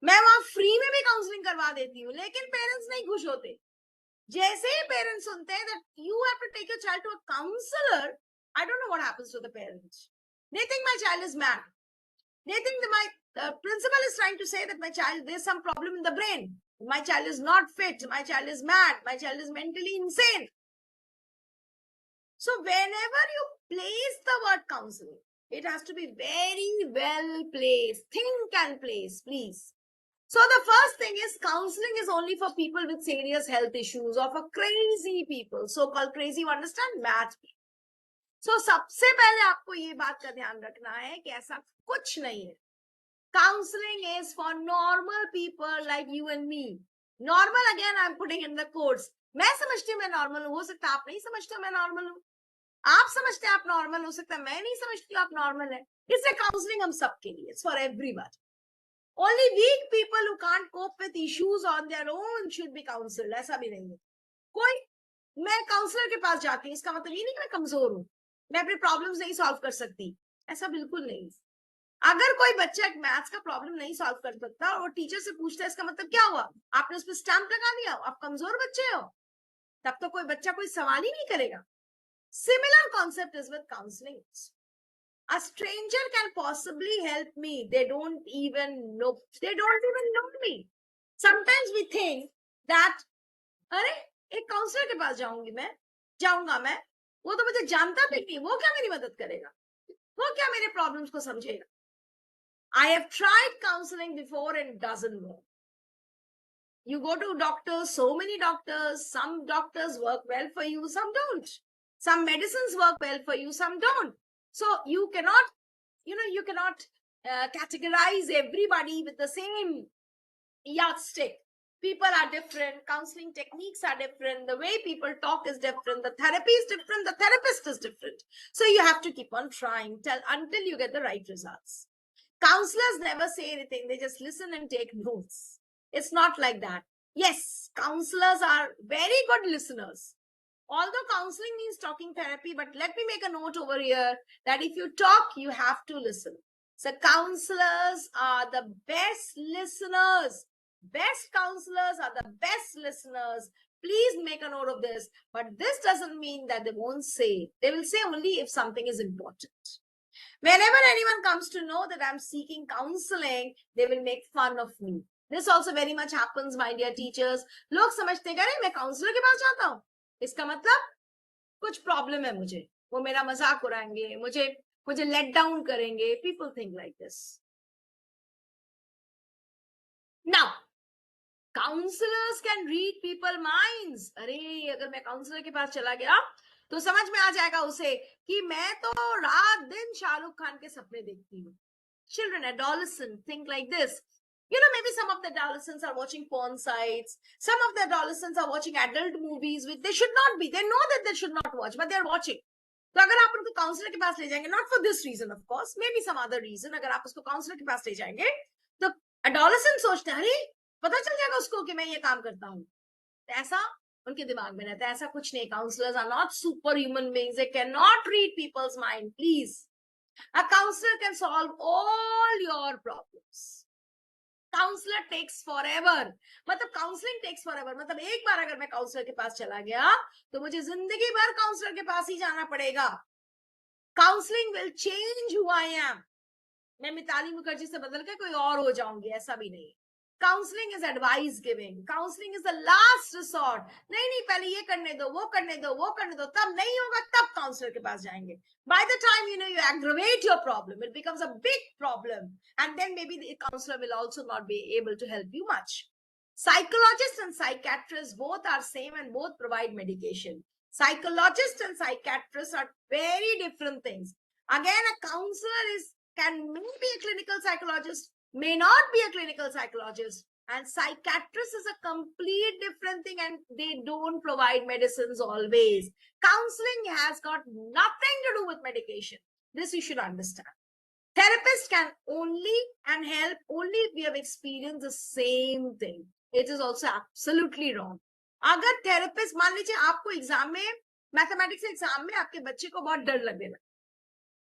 मैं वहां फ्री में भी काउंसलिंग करवा देती हूँ, लेकिन पेरेंट्स नहीं खुश होते. जैसे ही पेरेंट्स सुनते हैं that you have to take your child to a counselor, I don't know what happens to the parents. They think my child is mad. They think that the principal is trying to say that my child, there's some problem in the brain. My child is not fit. My child is mad. My child is mentally insane. So whenever you place the word counseling, it has to be very well placed. Think and place, please. So the first thing is counseling is only for people with serious health issues or for crazy people, so-called crazy, you understand, mad people. So सबसे पहले आपको ये बात का ध्यान रखना है कि ऐसा कुछ नहीं है. Counseling is for normal people like you and me. Normal again I'm putting in the quotes. मैं समझती हूँ मैं नॉर्मल हूँ, हो सकता है आप नहीं समझते हो मैं नॉर्मल हूँ. आप समझते हैं आप नॉर्मल, हो सकता है मैं नहीं समझती हूँ आप नॉर्मल है. इसलिए काउंसलिंग हम सबके लिए, it's for everybody. Only weak people who can't cope with issues on their own should be counseled. ऐसा भी नहीं है. कोई, मैं काउंसलर के पास जाती हूँ इसका मतलब ये नहीं कि मैं कमजोर हूँ, मैं अपने प्रॉब्लम्स नहीं सॉल्व कर सकती, ऐसा बिल्कुल नहीं. अगर कोई बच्चा एक मैथ्स का प्रॉब्लम नहीं सॉल्व कर सकता और टीचर से पूछता है इसका मतलब क्या हुआ, आपने उस पर स्टैंप लगा दिया, आप कमजोर बच्चे हो, तब तो कोई बच्चा कोई सवाल ही नहीं करेगा. Similar concept is with counseling. A stranger can possibly help me. They don't even know me. Sometimes we think that अरे एक काउंसलर के पास जाऊंगा मैं, वो तो मुझे जानता भी नहीं, वो क्या मेरी मदद करेगा, वो क्या मेरे प्रॉब्लम्स को समझेगा. I have tried counseling before and it doesn't work. You go to doctors, so many doctors, some doctors work well for you, some don't. Some medicines work well for you, some don't. So you cannot categorize everybody with the same yardstick. People are different, counseling techniques are different, the way people talk is different, the therapy is different, the therapist is different. So you have to keep on trying until you get the right results. Counselors never say anything, they just listen and take notes. It's not like that. Yes, counselors are very good listeners. Although counseling means talking therapy, but let me make a note over here that if you talk, you have to listen. So counselors are the best listeners. Best counselors are the best listeners. Please make a note of this. But this doesn't mean that they won't say. They will say only if something is important. Whenever anyone comes to know that I'm seeking counseling, they will make fun of me. This also very much happens, my dear teachers. लोग समझते हैं मैं counsellor के पास जाता हूँ, इसका मतलब कुछ प्रॉब्लम है मुझे, वो मेरा मजाक उड़ाएंगे, मुझे लेट डाउन करेंगे. People think like this. Now, counselors can read people minds. अरे अगर मैं काउंसलर के पास चला गया तो समझ में आ जाएगा उसे कि मैं तो रात दिन शाहरुख खान के सपने देखती हूँ. Children, adolescents think like this. Maybe some of the adolescents are watching porn sites. Some of the adolescents are watching adult movies, which they should not be. They know that they should not watch, but they're watching. तो अगर आप उनको counsellor के पास ले जाएंगे, not for this reason of course, maybe some other reason, अगर आप उसको काउंसलर के पास ले जाएंगे तो adolescent सोचते हैं अरे पता चल जाएगा उसको कि मैं ये काम करता हूँ. ऐसा उनके दिमाग में रहता है. ऐसा कुछ नहीं. Counselors are not superhuman beings. They cannot read people's mind. Please. A counselor can solve all your problems. Counselor takes forever. मतलब counseling takes forever. मतलब एक बार अगर मैं काउंसलर के पास चला गया तो मुझे जिंदगी भर काउंसलर के पास ही जाना पड़ेगा. Counseling will change who I am. मैं मिताली मुखर्जी से बदल के कोई और हो जाऊंगी, ऐसा भी नहीं. Counseling is advice giving. Counseling is the last resort. नहीं पहले ये करने दो, वो करने दो, वो करने दो, तब नहीं होगा तब काउंसलर के पास जाएंगे. By the time you aggravate your problem, it becomes a big problem, and then maybe the counselor will also not be able to help you much. Psychologists and psychiatrists both are same and both provide medication. Psychologists and psychiatrists are very different things. Again, a counselor can maybe a clinical psychologist, may not be a clinical psychologist, and psychiatrist is a complete different thing, and they don't provide medicines always. Counseling has got nothing to do with medication. This you should understand. Therapists can only and help only if we have experienced the same thing. It is also absolutely wrong. अगर therapist, मान लीजिए आपको exam में, mathematics exam में आपके बच्चे को बहुत डर लगने लगा,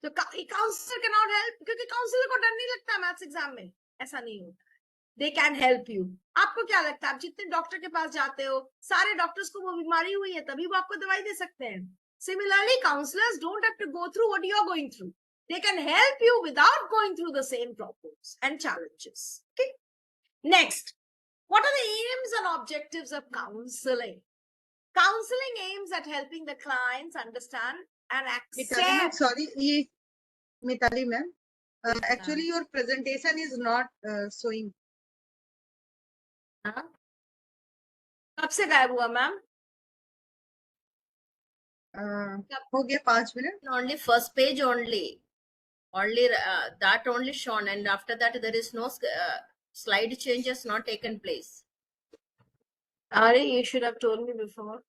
तो काउंसलर कैन नॉट हेल्प, क्योंकि काउंसलर को डर नहीं लगता मैथ्स एग्जाम में. ऐसा नहीं होता. They can help you. आपको क्या लगता है, आप जितने डॉक्टर के पास जाते हो, सारे डॉक्टर्स को वो बीमारी हुई है तभी वो आपको दवाई दे सकते हैं. Similarly counsellors don't have to go through what you are going through. They can help you without going through the same problems and challenges. Okay. Next, what are the aims and objectives of counseling? Counseling aims at helping the clients understand and Mitali ma'am, accept. sorry, Mitali ma'am, actually हाँ. your presentation is not showing. हाँ? कब से गायब हुआ ma'am? हो गया 5 minute. Only first page only that only shown, and after that there is no slide changes not taken place. Ari, you should have told me before.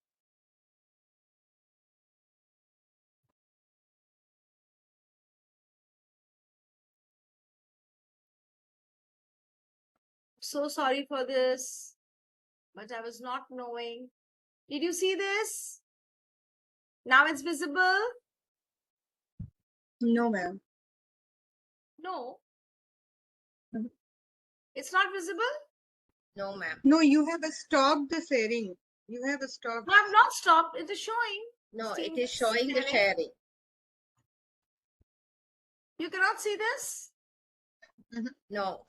So sorry for this, but I was not knowing. Did you see this? Now it's visible? No ma'am. No. Mhm. It's not visible? No, ma'am. No, you have stopped the sharing. You have stopped. No, I've not stopped. It is showing. No, it Seeing is showing the sharing. You cannot see this? No.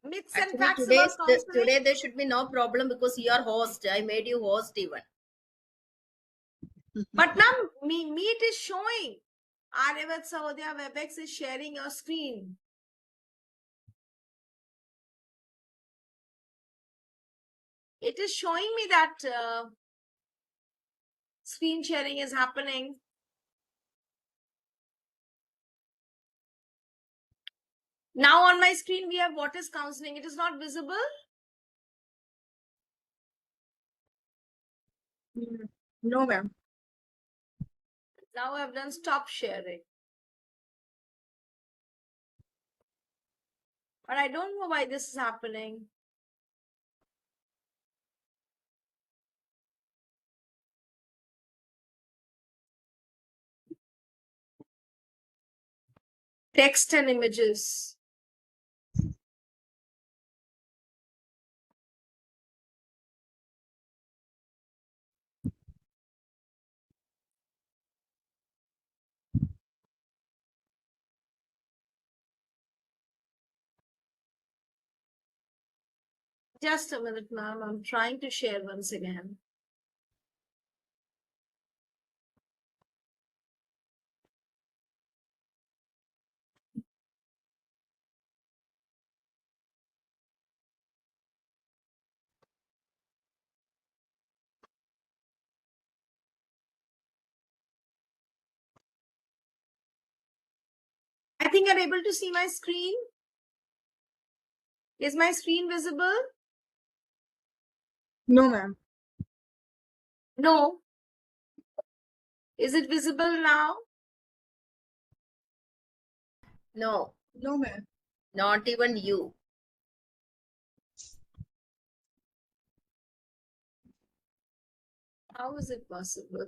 Myths and Actually, facts about counseling. today there should be no problem because you are host. I made you host even. But now Meet is showing. Aryavat Sahodaya WebEx is sharing your screen. It is showing me that screen sharing is happening. Now on my screen we have what is counseling. It is not visible. No ma'am. Now I have done stop sharing. But I don't know why this is happening. Text and images. Just a minute, ma'am. I'm trying to share once again. I think you're able to see my screen. Is my screen visible? No ma'am. No. Is it visible now? No, No ma'am. not even you. How is it possible?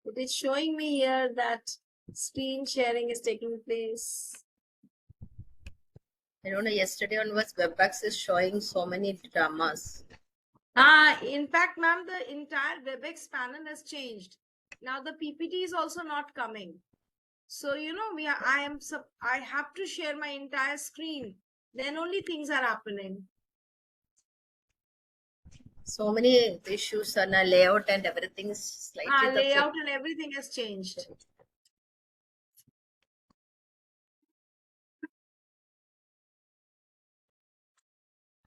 It is showing me here that screen sharing is taking place. I don't know, yesterday onwards WebEx is showing so many dramas. In fact, ma'am, the entire WebEx panel has changed. Now the PPT is also not coming. So, I have to share my entire screen. Then only things are happening. So many issues on a layout and everything is slightly the Layout and everything has changed.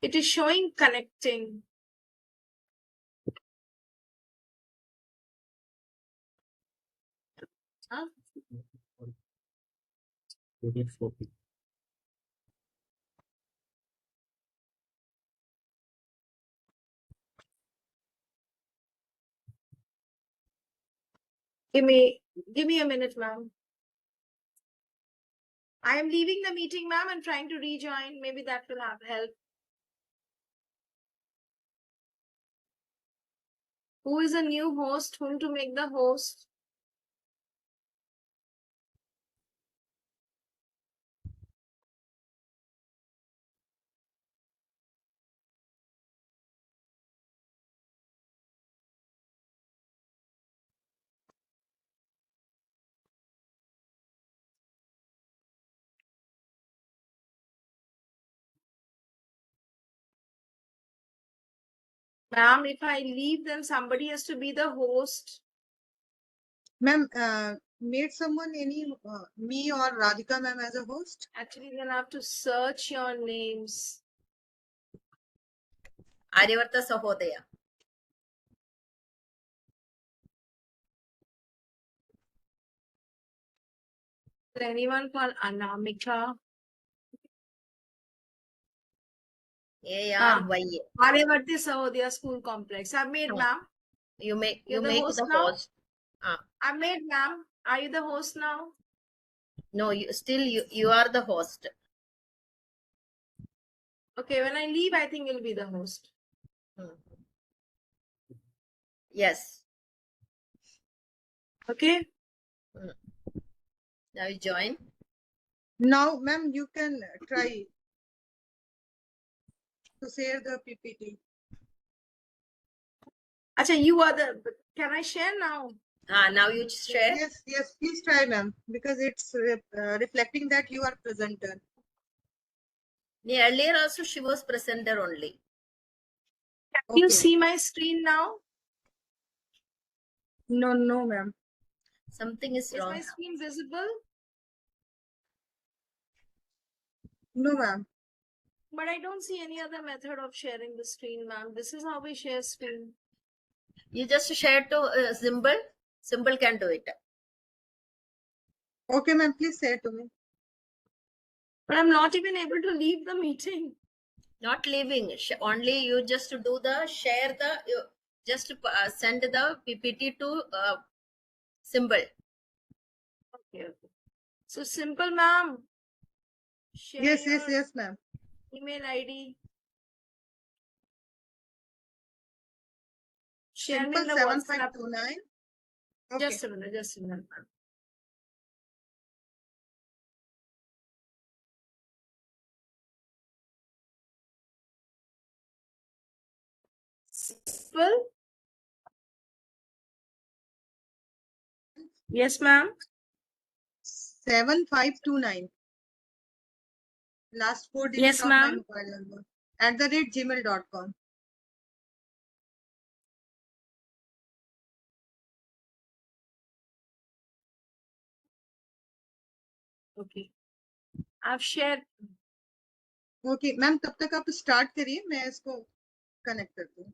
It is showing connecting. Huh? Give me a minute, ma'am. I am leaving the meeting, ma'am, and trying to rejoin. Maybe that will help. Who is a new host? Whom to make the host? Ma'am, if I leave, then somebody has to be the host. Ma'am, made someone me or Radhika ma'am as a host? Actually, then I have to search your names. Aryavarta Sahodaya. Is there anyone called Anamika? ARYA. Aryavarti Sahodaya School Complex. I've made, No. ma'am. You make You're you the make host the now? host. I've made, ma'am. Are you the host now? No, you are the host. Okay, when I leave, I think you'll be the host. Yes. Okay. Now you join. Now, ma'am, you can try to share the PPT. Acha, you are the. Can I share now? Now you share. Yes, please try, ma'am, because it's reflecting that you are presenter. Earlier also she was presenter only. Can you Okay. see my screen now? No, ma'am. Something is Is wrong. my screen visible? No, ma'am. But I don't see any other method of sharing the screen, ma'am. This is how we share screen. You just share to Symbol. Symbol can do it. Okay, ma'am, please share to me. But I'm not even able to leave the meeting. Not leaving. Only you just do the share the. You just send the PPT to Symbol. Okay. So simple, ma'am. Share Yes, your ma'am. email ID. Share me Simple in the 7529. Okay. Just a minute, ma'am. Simple. Yes, ma'am. 7529. Last 4 digits Yes, of my ma'am. mobile number. @gmail.com. Okay. I've shared. Okay ma'am तब तक आप start करिए मैं इसको connect करती हूँ.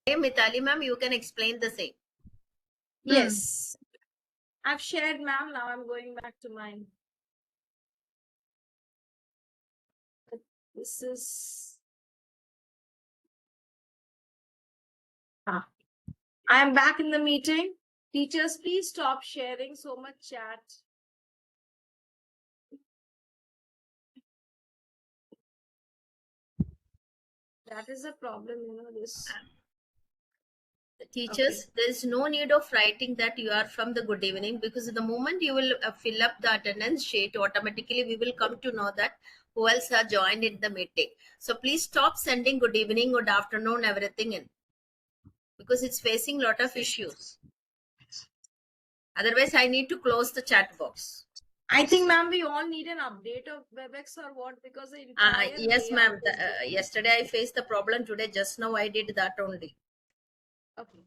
Hey, Mitali ma'am, you can explain the same. Yes. I've shared, ma'am. Now I'm going back to mine. This is. I am back in the meeting. Teachers, please stop sharing so much chat. That is a problem, this. Teachers, Okay. there is no need of writing that you are from the good evening, because the moment you will fill up the attendance sheet, automatically we will come to know that who else have joined in the meeting. So please stop sending good evening, good afternoon, everything in, because it's facing lot of issues. Otherwise, I need to close the chat box. I think, ma'am, we all need an update of WebEx or what, because the entire Yes, layout ma'am. is different. Yesterday I faced the problem. Today, just now I did that only. Okay.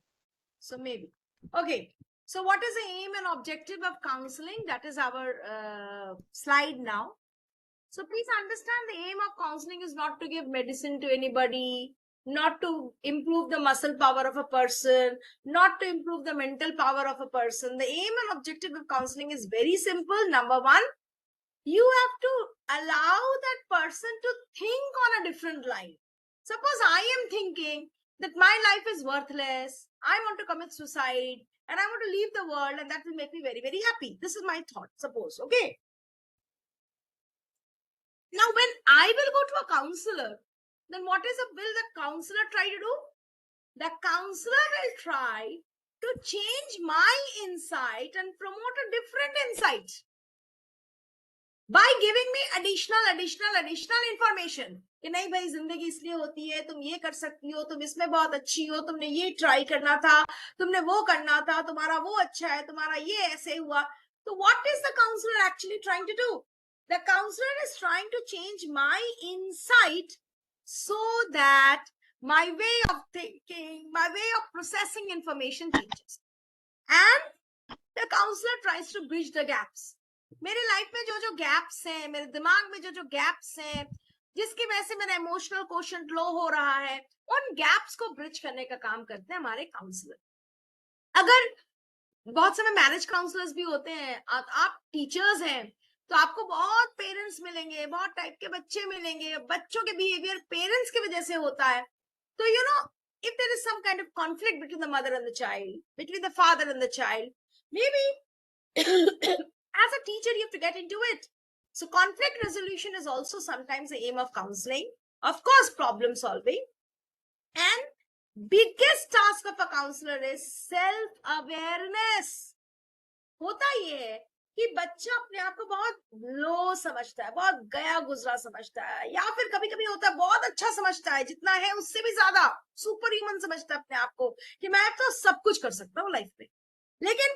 So maybe. Okay. So what is the aim and objective of counseling? That is our slide now. So please understand, the aim of counseling is not to give medicine to anybody, not to improve the muscle power of a person, not to improve the mental power of a person. The aim and objective of counseling is very simple. Number one, you have to allow that person to think on a different line. Suppose I am thinking that my life is worthless, I want to commit suicide, and I want to leave the world, and that will make me very, very happy. This is my thought, suppose. Okay. Now, when I will go to a counselor, then what will the counselor try to do? The counselor will try to change my insight and promote a different insight by giving me additional information. कि नहीं भाई, जिंदगी इसलिए होती है, तुम ये कर सकती हो, तुम इसमें बहुत अच्छी हो, तुमने ये ट्राई करना था, तुमने वो करना था, तुम्हारा वो अच्छा है, तुम्हारा ये ऐसे हुआ. So what is the counselor actually trying to do? The counselor is trying to change my insight so that my way of thinking, my way of processing information changes. And the counselor tries to bridge the gaps. मेरे life में जो जो gaps हैं, मेरे दिमाग में जो जो गैप्स हैं, जिसकी वजह से मेरा इमोशनल कोशेंट लो हो रहा है, उन गैप्स को ब्रिज करने का काम करते हैं हमारे काउंसलर. अगर बहुत समय मैरिज काउंसलर्स भी होते हैं, आप टीचर्स हैं, तो आपको बहुत पेरेंट्स मिलेंगे, बहुत टाइप के बच्चे मिलेंगे, बच्चों के बिहेवियर पेरेंट्स की वजह से होता है. तो you know, if there is some kind of conflict between the mother and the child, between the father and the child, maybe as a teacher, you have to get into it. So conflict resolution is also sometimes the aim of counseling. Of course, problem solving. And biggest task of a counselor is self-awareness. होता ये है कि बच्चा अपने आप को बहुत लो समझता है, बहुत गया गुजरा समझता है, या फिर कभी कभी होता है बहुत अच्छा समझता है, जितना है उससे भी ज्यादा सुपर ह्यूमन समझता है अपने आप को कि मैं तो सब कुछ कर सकता हूँ लाइफ में. लेकिन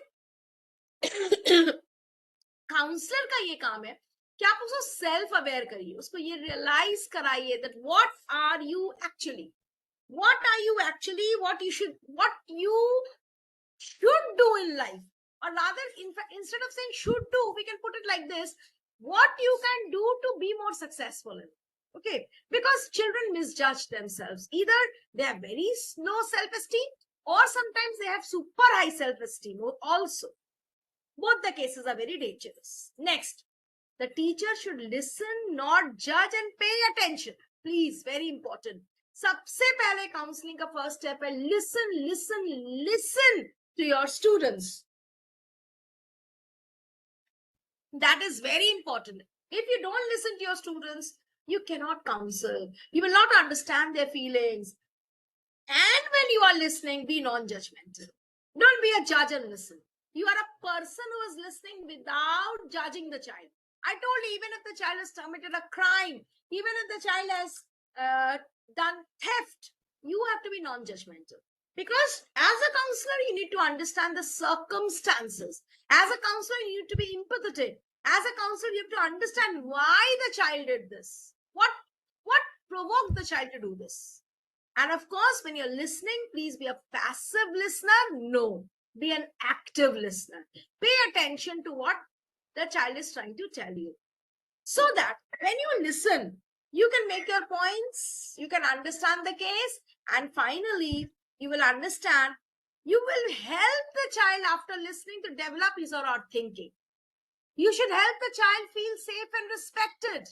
काउंसलर का ये काम है कि आप उसको सेल्फ अवेयर करिए, उसको ये रियलाइज कराइए that what are you actually, what you should do in life. Or rather, in fact, instead of saying should do, we can put it like this: what you can do to be more successful in. Okay, because children misjudge themselves. Either they have very low self-esteem, or sometimes they have super high self-esteem also. Both the cases are very dangerous. Next, the teacher should listen, not judge, and pay attention. Please, very important. सबसे पहले counselling का first step है listen to your students. That is very important. If you don't listen to your students, you cannot counsel. You will not understand their feelings. And when you are listening, be non-judgmental. Don't be a judge and listen. You are a person who is listening without judging the child. I told you, even if the child has committed a crime, even if the child has done theft, you have to be non-judgmental. Because as a counselor, you need to understand the circumstances. As a counselor, you need to be empathetic. As a counselor, you have to understand why the child did this. What provoked the child to do this? And of course, when you're listening, please be a passive listener. No, be an active listener. Pay attention to what the child is trying to tell you. So that when you listen, you can make your points, you can understand the case, and finally, you will understand, you will help the child after listening to develop his or her thinking. You should help the child feel safe and respected.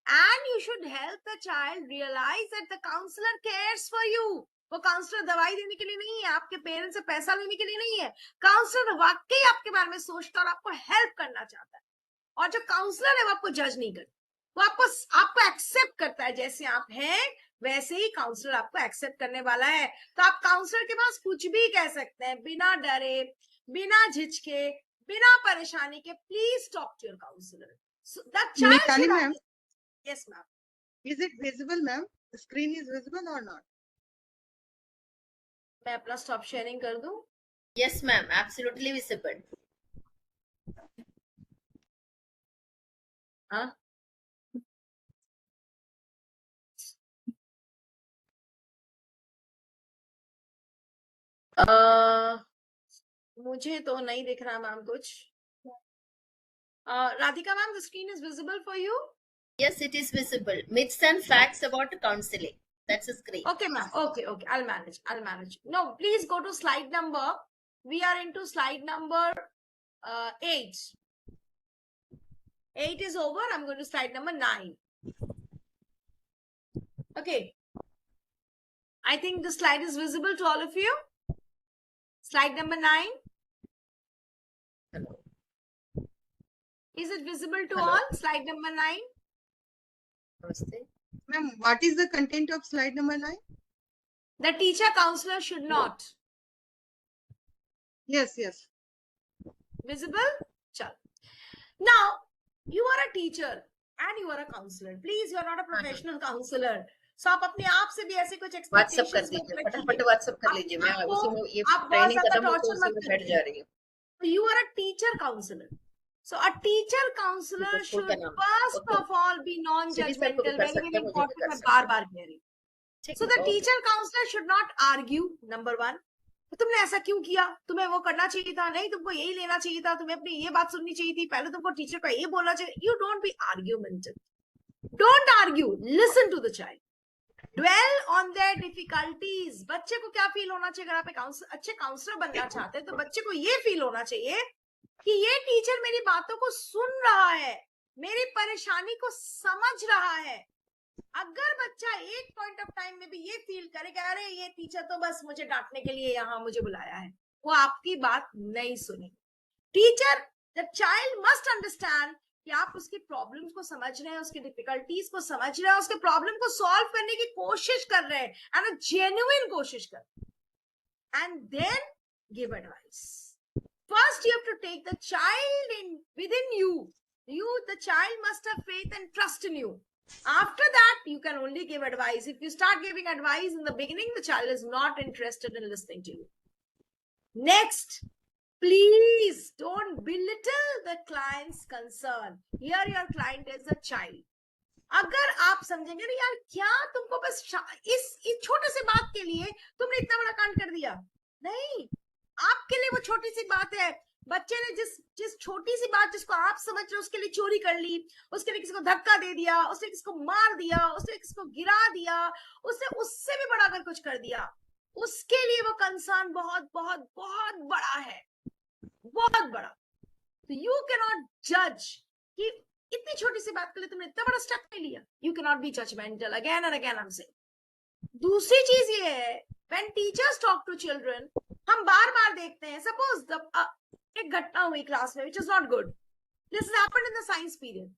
And you should help the child realize that the counselor cares for you. वो counsellor दवाई देने के लिए नहीं है, आपके parents से पैसा लेने के लिए नहीं है. काउंसलर वाकई आपके बारे में सोचता है और आपको हेल्प करना चाहता है. और जो काउंसलर है वो आपको जज नहीं करता, वो आपको एक्सेप्ट करता है. जैसे आप हैं वैसे ही काउंसलर आपको एक्सेप्ट करने वाला है. तो आप काउंसलर के पास कुछ भी कह सकते हैं, बिना डरे, बिना झिझके, बिना परेशानी के. Please talk to your counsellor. Mithali ma'am, Yes, ma'am. is it visible, ma'am? The screen is visible or not? मैं अपना स्टॉप शेयरिंग कर दूं? Yes, ma'am. Absolutely visible. हाँ? मुझे तो नहीं दिख रहा मैम कुछ. Radhika ma'am, the screen is visible for you? Yes, it is visible. Myths and facts about counseling. That's a screen. Okay, ma'am. Okay. I'll manage. No, please go to slide number. We are into slide number 8. 8 is over. I'm going to slide number 9. Okay. I think the slide is visible to all of you. Slide number 9. Hello. Is it visible to Hello. all? Slide number 9. Namaste. Ma'am, what is the content of slide number 9? The teacher counselor should not. Yes. Visible? Chal. Now, you are a teacher and you are a counselor. Please, you are not a professional counselor. So आप अपने आप से भी ऐसे कुछ WhatsApp कर expectations दीजिए, मत फटाफट रखिए. व्हाट्सएप कर लीजिए. मैं आपको- उसी में ये आप बहुत ट्रेनिंग ज्यादा खत्म हो तो torture उसी मत में बैठ करिए. जा रही हूँ. So you are a teacher counselor. So a teacher counselor school should का नाम. first Okay. of all be city sir को भी non-judgmental. कर Very, सकते very हैं, मुझे भी important. कर मैं सकते बार-बार कह रही हूँ. हैं. So the teacher counselor should not argue. Number 1. तो तुमने ऐसा क्यों किया? तुम्हें वो करना चाहिए था नहीं, तुमको यही लेना चाहिए था, तुम्हें अपनी ये बात सुननी चाहिए थी, पहले तुमको टीचर का ये बोलना चाहिए. You don't be argumentative. Don't argue. Listen to the child. Dwell on their difficulties. बच्चे को क्या फील होना चाहिए? अगर आप एक अच्छे काउंसलर बनना चाहते हैं तो बच्चे को ये फील होना चाहिए कि ये टीचर मेरी बातों को सुन रहा है, मेरी परेशानी को समझ रहा है. अगर बच्चा एक पॉइंट ऑफ टाइम में भी ये फील करेगा अरे ये टीचर तो बस मुझे डांटने के लिए यहाँ मुझे बुलाया है, वो आपकी बात नहीं सुनेगा. Teacher, the child must understand कि आप उसकी प्रॉब्लम्स को समझ रहे हैं, उसकी डिफिकल्टीज को समझ रहे हैं, उसके प्रॉब्लम को सॉल्व करने की कोशिश कर रहे हैं, एंड जेन्युइन कोशिश कर रहे हैं. And then give advice. First, you have to take the child within you. The child must have faith and trust in you. After that, you can only give advice. If you start giving advice in the beginning, the child is not interested in listening to you. Next, please don't belittle the client's concern. Here, your client is a child. अगर आप समझेंगे ना यार क्या तुमको बस इस छोटे से बात के लिए तुमने इतना बड़ा कांड कर दिया, नहीं, आपके लिए वो छोटी सी बात है. बच्चे ने जिस छोटी सी बात जिसको आप समझ रहे हो उसके लिए चोरी कर ली, उसके लिए किसी को धक्का दे दिया, उसने किसी को मार दिया, उसने किसी को गिरा दिया, उसने उससे भी बड़ा अगर कुछ कर दिया, उसके लिए वो कंसर्न बहुत बहुत बहुत बड़ा है, बहुत बड़ा. तो यू कैन नॉट जज कि इतनी छोटी सी बात के लिए तुमने इतना बड़ा स्टेप नहीं लिया. You can not be judgemental. Again and again I am saying. दूसरी चीज ये है, when teachers talk to children, हम बार बार देखते हैं, सपोज एक घटना हुई क्लास में which is not good. This has happened in the science period.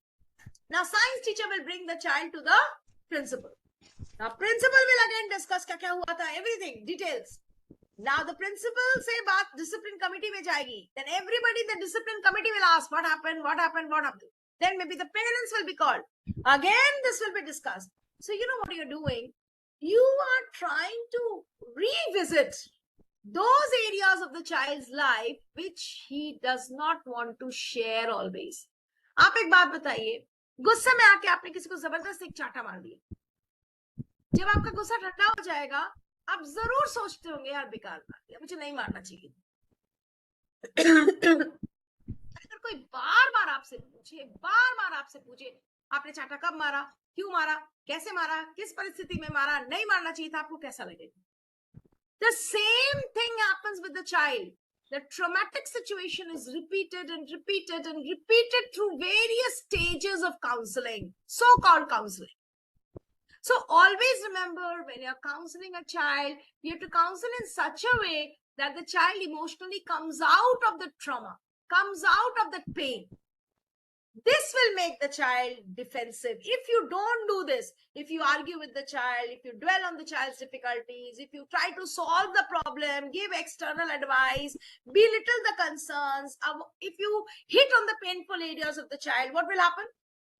Now science teacher will bring the child to the principal. Now principal will again discuss क्या क्या हुआ था, everything, details. Now the principal से बात discipline committee में जाएगी. Then everybody in the discipline committee will ask what happened. Then maybe the parents will be called. Again this will be discussed. So you know what you're doing? You are trying to revisit those areas of the child's life which he does not want to share always. आप एक बात बताइए, गुस्से में आके आपने किसी को जबरदस्त एक चाटा मार दिया, जब आपका गुस्सा ठंडा हो जाएगा आप जरूर सोचते होंगे यार बेकार मार दिया, मुझे नहीं मारना चाहिए. अगर कोई बार बार आपसे पूछे आपने चाटा कब मारा, क्यों मारा, कैसे मारा, किस परिस्थिति में मारा, नहीं मारना चाहिए था, आपको कैसा लगेगा? The same thing happens with the child. The traumatic situation is repeated through various stages of counseling, so-called counseling. So always remember, when you're counseling a child, you have to counsel in such a way that the child emotionally comes out of the trauma, comes out of the pain. This will make the child defensive. If you don't do this, if you argue with the child, if you dwell on the child's difficulties, if you try to solve the problem, give external advice, belittle the concerns, if you hit on the painful areas of the child, what will happen?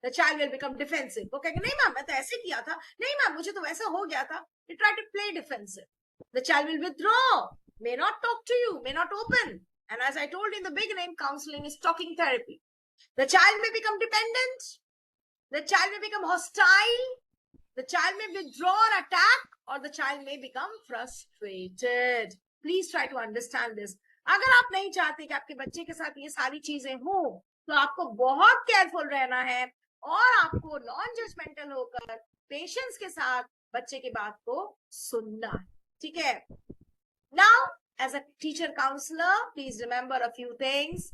The child will become defensive. Okay, नहीं ma'am मैं तो ऐसे किया था, नहीं ma'am मुझे तो वैसा हो गया था. You try to play defensive. The child will withdraw, may not talk to you, may not open. And as I told in the beginning, counseling is talking therapy. The child may become dependent. The child may become hostile, the child may withdraw or attack, or the child may become frustrated. Please try to understand this. अगर आप नहीं चाहते कि आपके बच्चे के साथ ये सारी चीजें हो, तो आपको बहुत केयरफुल रहना है और आपको नॉन जजमेंटल होकर पेशेंस के साथ बच्चे की बात को सुनना है. ठीक है? Now, as a teacher counselor, please remember a few things.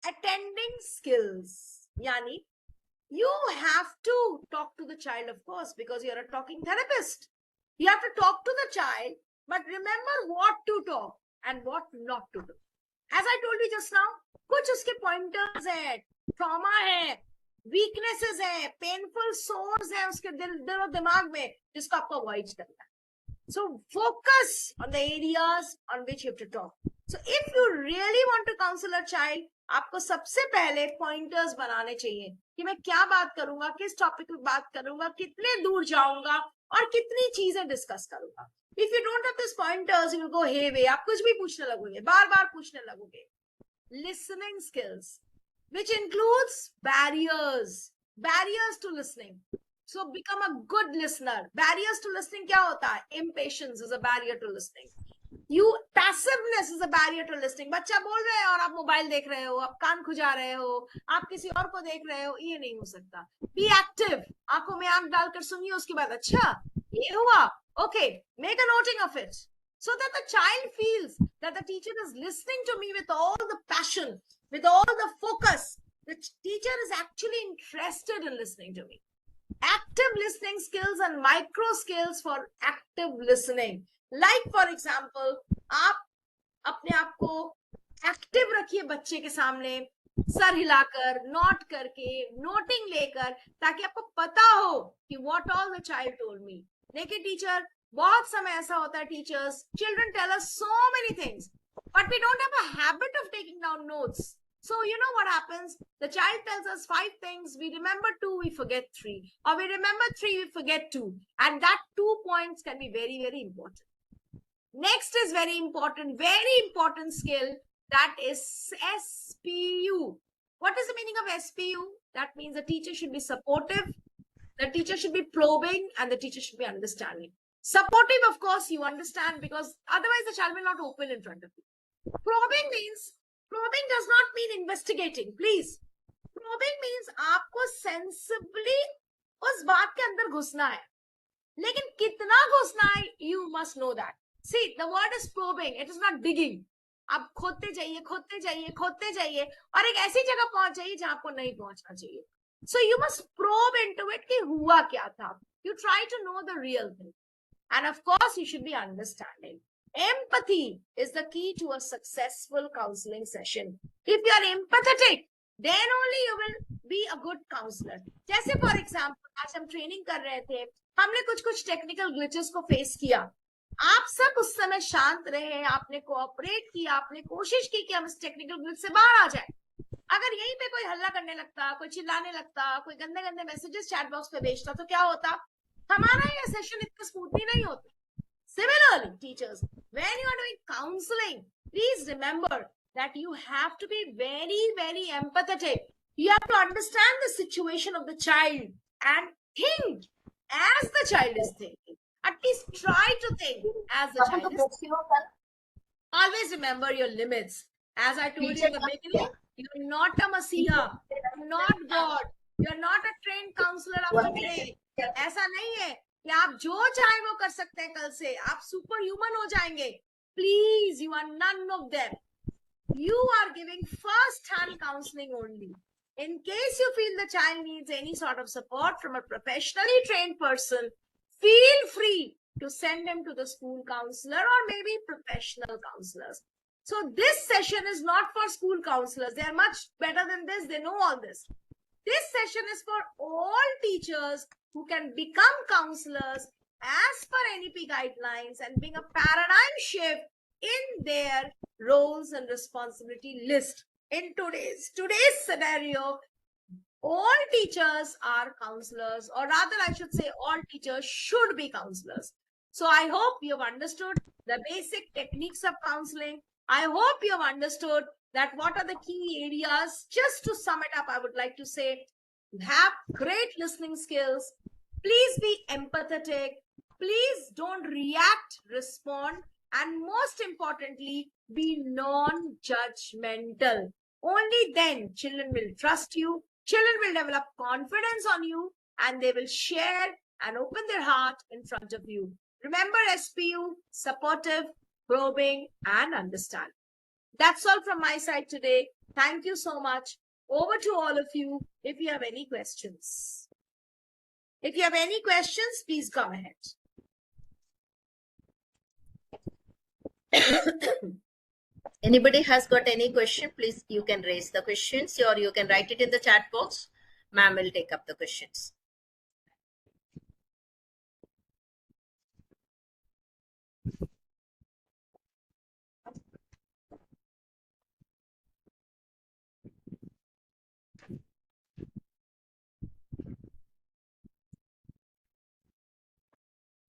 Attending skills. Yani, you have to talk to the child, of course, because you're a talking therapist. You have to talk to the child, but remember what to talk and what not to do. As I told you just now, कुछ उसके pointers है, trauma है, weaknesses है, painful sores है उसके दिल और दिमाग में, जिसको आपको avoid करना है. So focus on the areas on which you have to talk. So if you really want to counsel a child, आपको सबसे पहले pointers बनाने चाहिए कि मैं क्या बात करूंगा, किस टॉपिक पे बात करूंगा, कितने दूर जाऊंगा और कितनी चीजें डिस्कस करूंगा. If you don't have these pointers, you will go hayway. आप कुछ भी पूछने लगोगे, बार बार पूछने लगोगे. Listening skills, which includes barriers to listening. So become a good listener. Barriers to listening क्या होता है? Impatience is a barrier to listening. Passiveness is a barrier to listening. बच्चा बोल रहे हैं और आप मोबाइल देख रहे हो, आप कान खुजा रहे हो, आप किसी और को देख रहे हो, ये नहीं हो सकता. Be active. आंखों में आंख डालकर सुनिए, उसके बाद अच्छा ये हुआ, okay, make a noting of it, so that the child feels that the teacher is listening to me with all the passion, with all the focus. The teacher is actually interested in listening to me. Active listening skills and micro skills for active listening. Like for example, आप अपने आप को active रखिए बच्चे के सामने, sir हिलाकर, note करके, नोटिंग लेकर, ताकि आपको पता हो कि what all the child told me. देखिए टीचर, बहुत समय ऐसा होता है teachers, children tell us so many things, but we don't have a habit of taking down notes. So you know what happens? The child tells us 5 things, we remember 2, we forget 3, or we remember 3, we forget 2, and that 2 points can be very, very important. Next is very important skill, that is SPU. What is the meaning of SPU? That means the teacher should be supportive, the teacher should be probing, and the teacher should be understanding. Supportive, of course, you understand, because otherwise the child will not open in front of you. Probing does not mean investigating, please. Probing means आपको sensibly उस बात के अंदर घुसना है, लेकिन कितना घुसना है, you must know that. See, the word is probing, it is not digging. आप खोदते जाइए और एक ऐसी जगह पहुंच जाइए जहां आपको नहीं पहुंचना चाहिए. So you must probe into it कि हुआ क्या था. You try to know the real thing. And of course, you should be understanding. Empathy is the key to a successful counseling session. If you are empathetic, then only you will be a good counselor. जैसे for example, आज हम training कर रहे थे, हमने कुछ technical glitches को face किया. आप सब उस समय शांत रहे, आपने कोऑपरेट किया, आपने कोशिश की कि हम इस टेक्निकल ग्लिच से बाहर आ जाए. अगर यहीं पे कोई हल्ला करने लगता, कोई चिल्लाने लगता, कोई गंदे मैसेजेस चैट बॉक्स पे भेजता, तो क्या होता? हमारा ये सेशन इतना स्मूथली नहीं होता. Similarly, teachers, when you are doing counseling, please remember that you have to be very, very empathetic. You have to understand the situation of the child and think as the child is thinking. At least try to think as the child is thinking. Always remember your limits. As I told you in the beginning, you're not a masiha, you're not God, you're not a trained counselor after today. ऐसा नहीं है कि आप जो चाहे वो कर सकते हैं कल से, आप सुपर ह्यूमन हो जाएंगे. Please, you are none of them. You are giving first-hand counseling only. In case you feel the child needs any sort of support from a professionally trained person, feel free to send him to the school counselor or maybe professional counselors. So this session is not for school counselors. They are much better than this. They know all this. This session is for all teachers who can become counselors as per NEP guidelines and bring a paradigm shift in their roles and responsibility list. In today's scenario, all teachers are counselors, or rather I should say all teachers should be counselors. So I hope you have understood the basic techniques of counseling. I hope you have understood that what are the key areas. Just to sum it up, I would like to say have great listening skills. Please be empathetic. Please don't react, respond, and most importantly, be non-judgmental. Only then children will trust you, children will develop confidence on you, and they will share and open their heart in front of you. Remember SPU, supportive, probing, and understanding. That's all from my side today. Thank you so much. Over to all of you if you have any questions. If you have any questions, please go ahead. Anybody has got any question, please, you can raise the questions or you can write it in the chat box. Ma'am will take up the questions.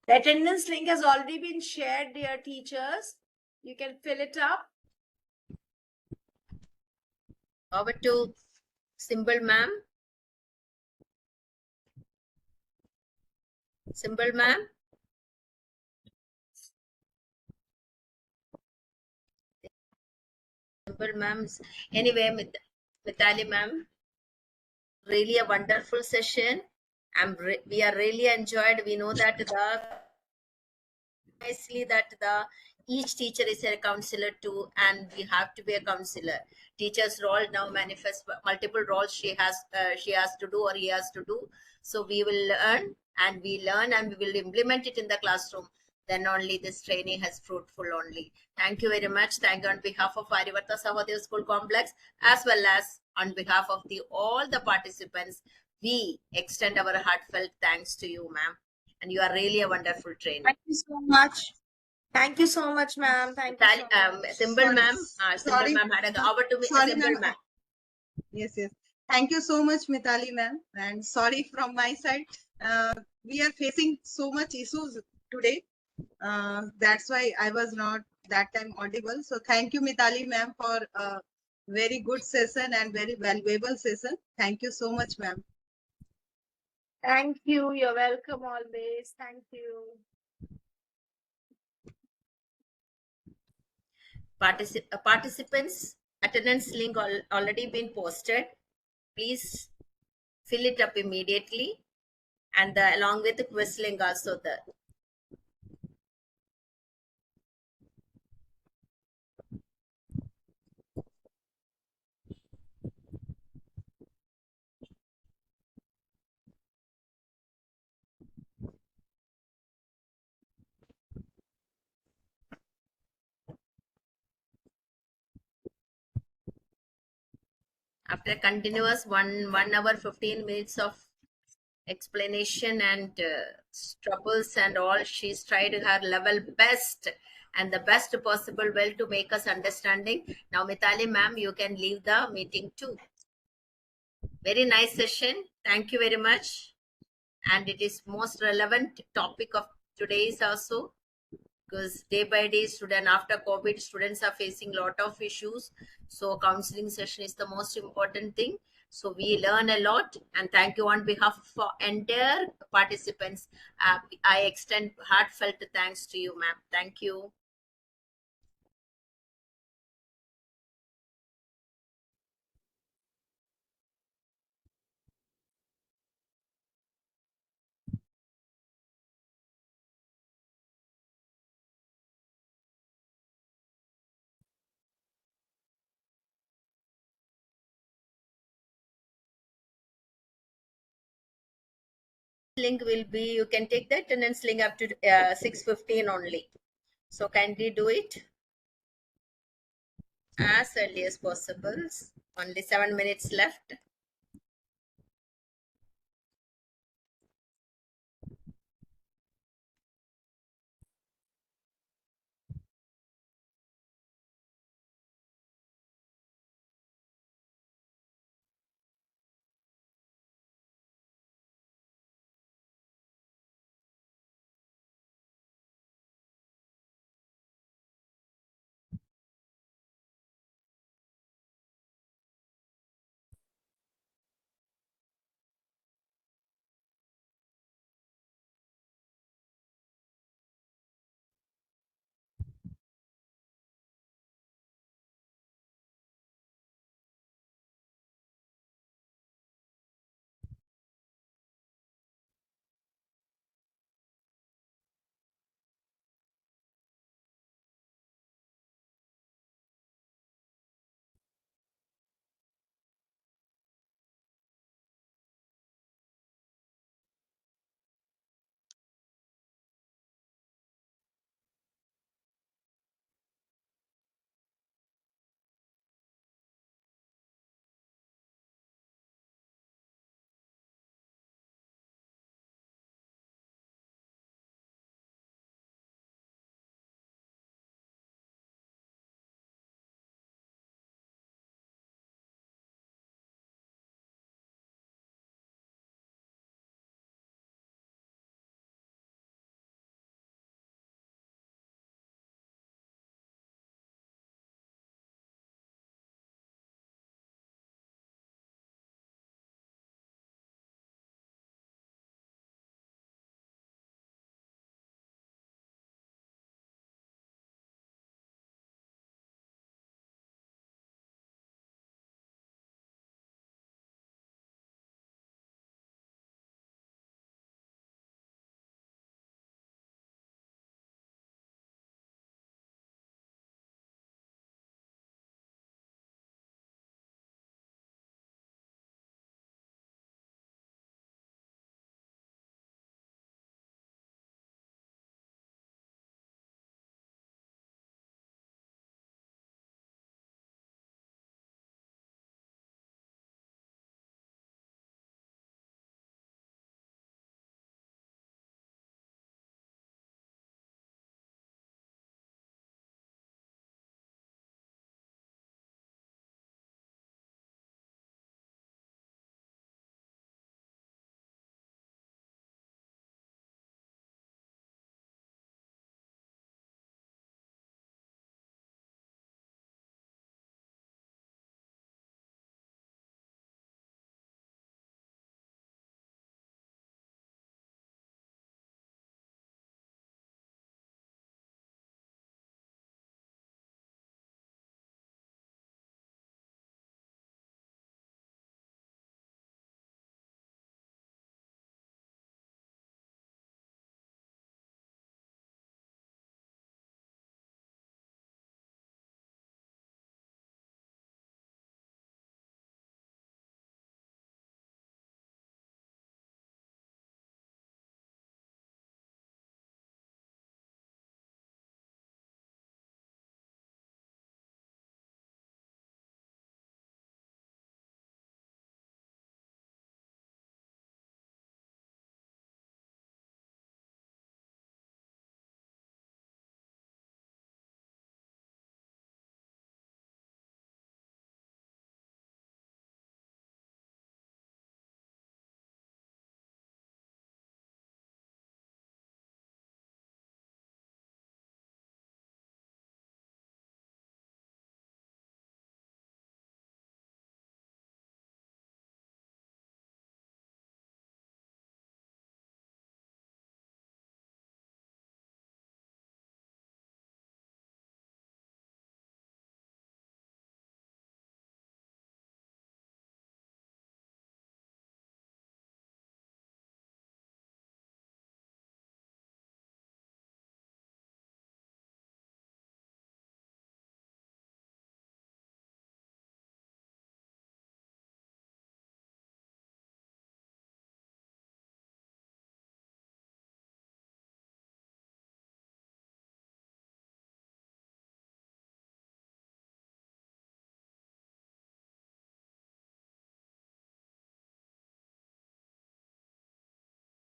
The attendance link has already been shared, dear teachers. You can fill it up. Over to Symbol ma'am. Symbol ma'am. Symbol ma'am. Anyway, Mithali ma'am, really a wonderful session. We are really enjoyed. We know that each teacher is a counselor too, and we have to be a counselor. Teacher's role now manifests multiple roles she has to do or he has to do. So we will learn and we will implement it in the classroom. Then only this training has fruitful only. Thank you very much. Thank you on behalf of Aryavarta Sahodaya School Complex as well as on behalf of all the participants. We extend our heartfelt thanks to you, ma'am. And you are really a wonderful trainer. Thank you so much. Thank you so much, ma'am. Thank you so much. Symbol ma'am. Symbol ma'am had a over to me. Symbol ma'am. Yes. Thank you so much, Mithali ma'am. And sorry from my side. We are facing so much issues today. That's why I was not that time audible. So thank you, Mithali ma'am, for a very good session and very valuable session. Thank you so much, ma'am. Thank you. You're welcome always. Thank you. Participants attendance link already been posted. Please fill it up immediately, and along with the quiz link also there. After continuous 1 hour 15 minutes of explanation and troubles and all, she's tried her level best and the best possible way to make us understanding. Now Mithali ma'am, you can leave the meeting too. Very nice session. Thank you very much. And it is most relevant topic of today's also, because day by day after COVID students are facing a lot of issues. So counseling session is the most important thing. So we learn a lot, and thank you on behalf of entire participants. I extend heartfelt thanks to you, ma'am. Thank you. Link will be, you can take the attendance link up to 6:15 only. So kindly do it as early as possible. Only 7 minutes left.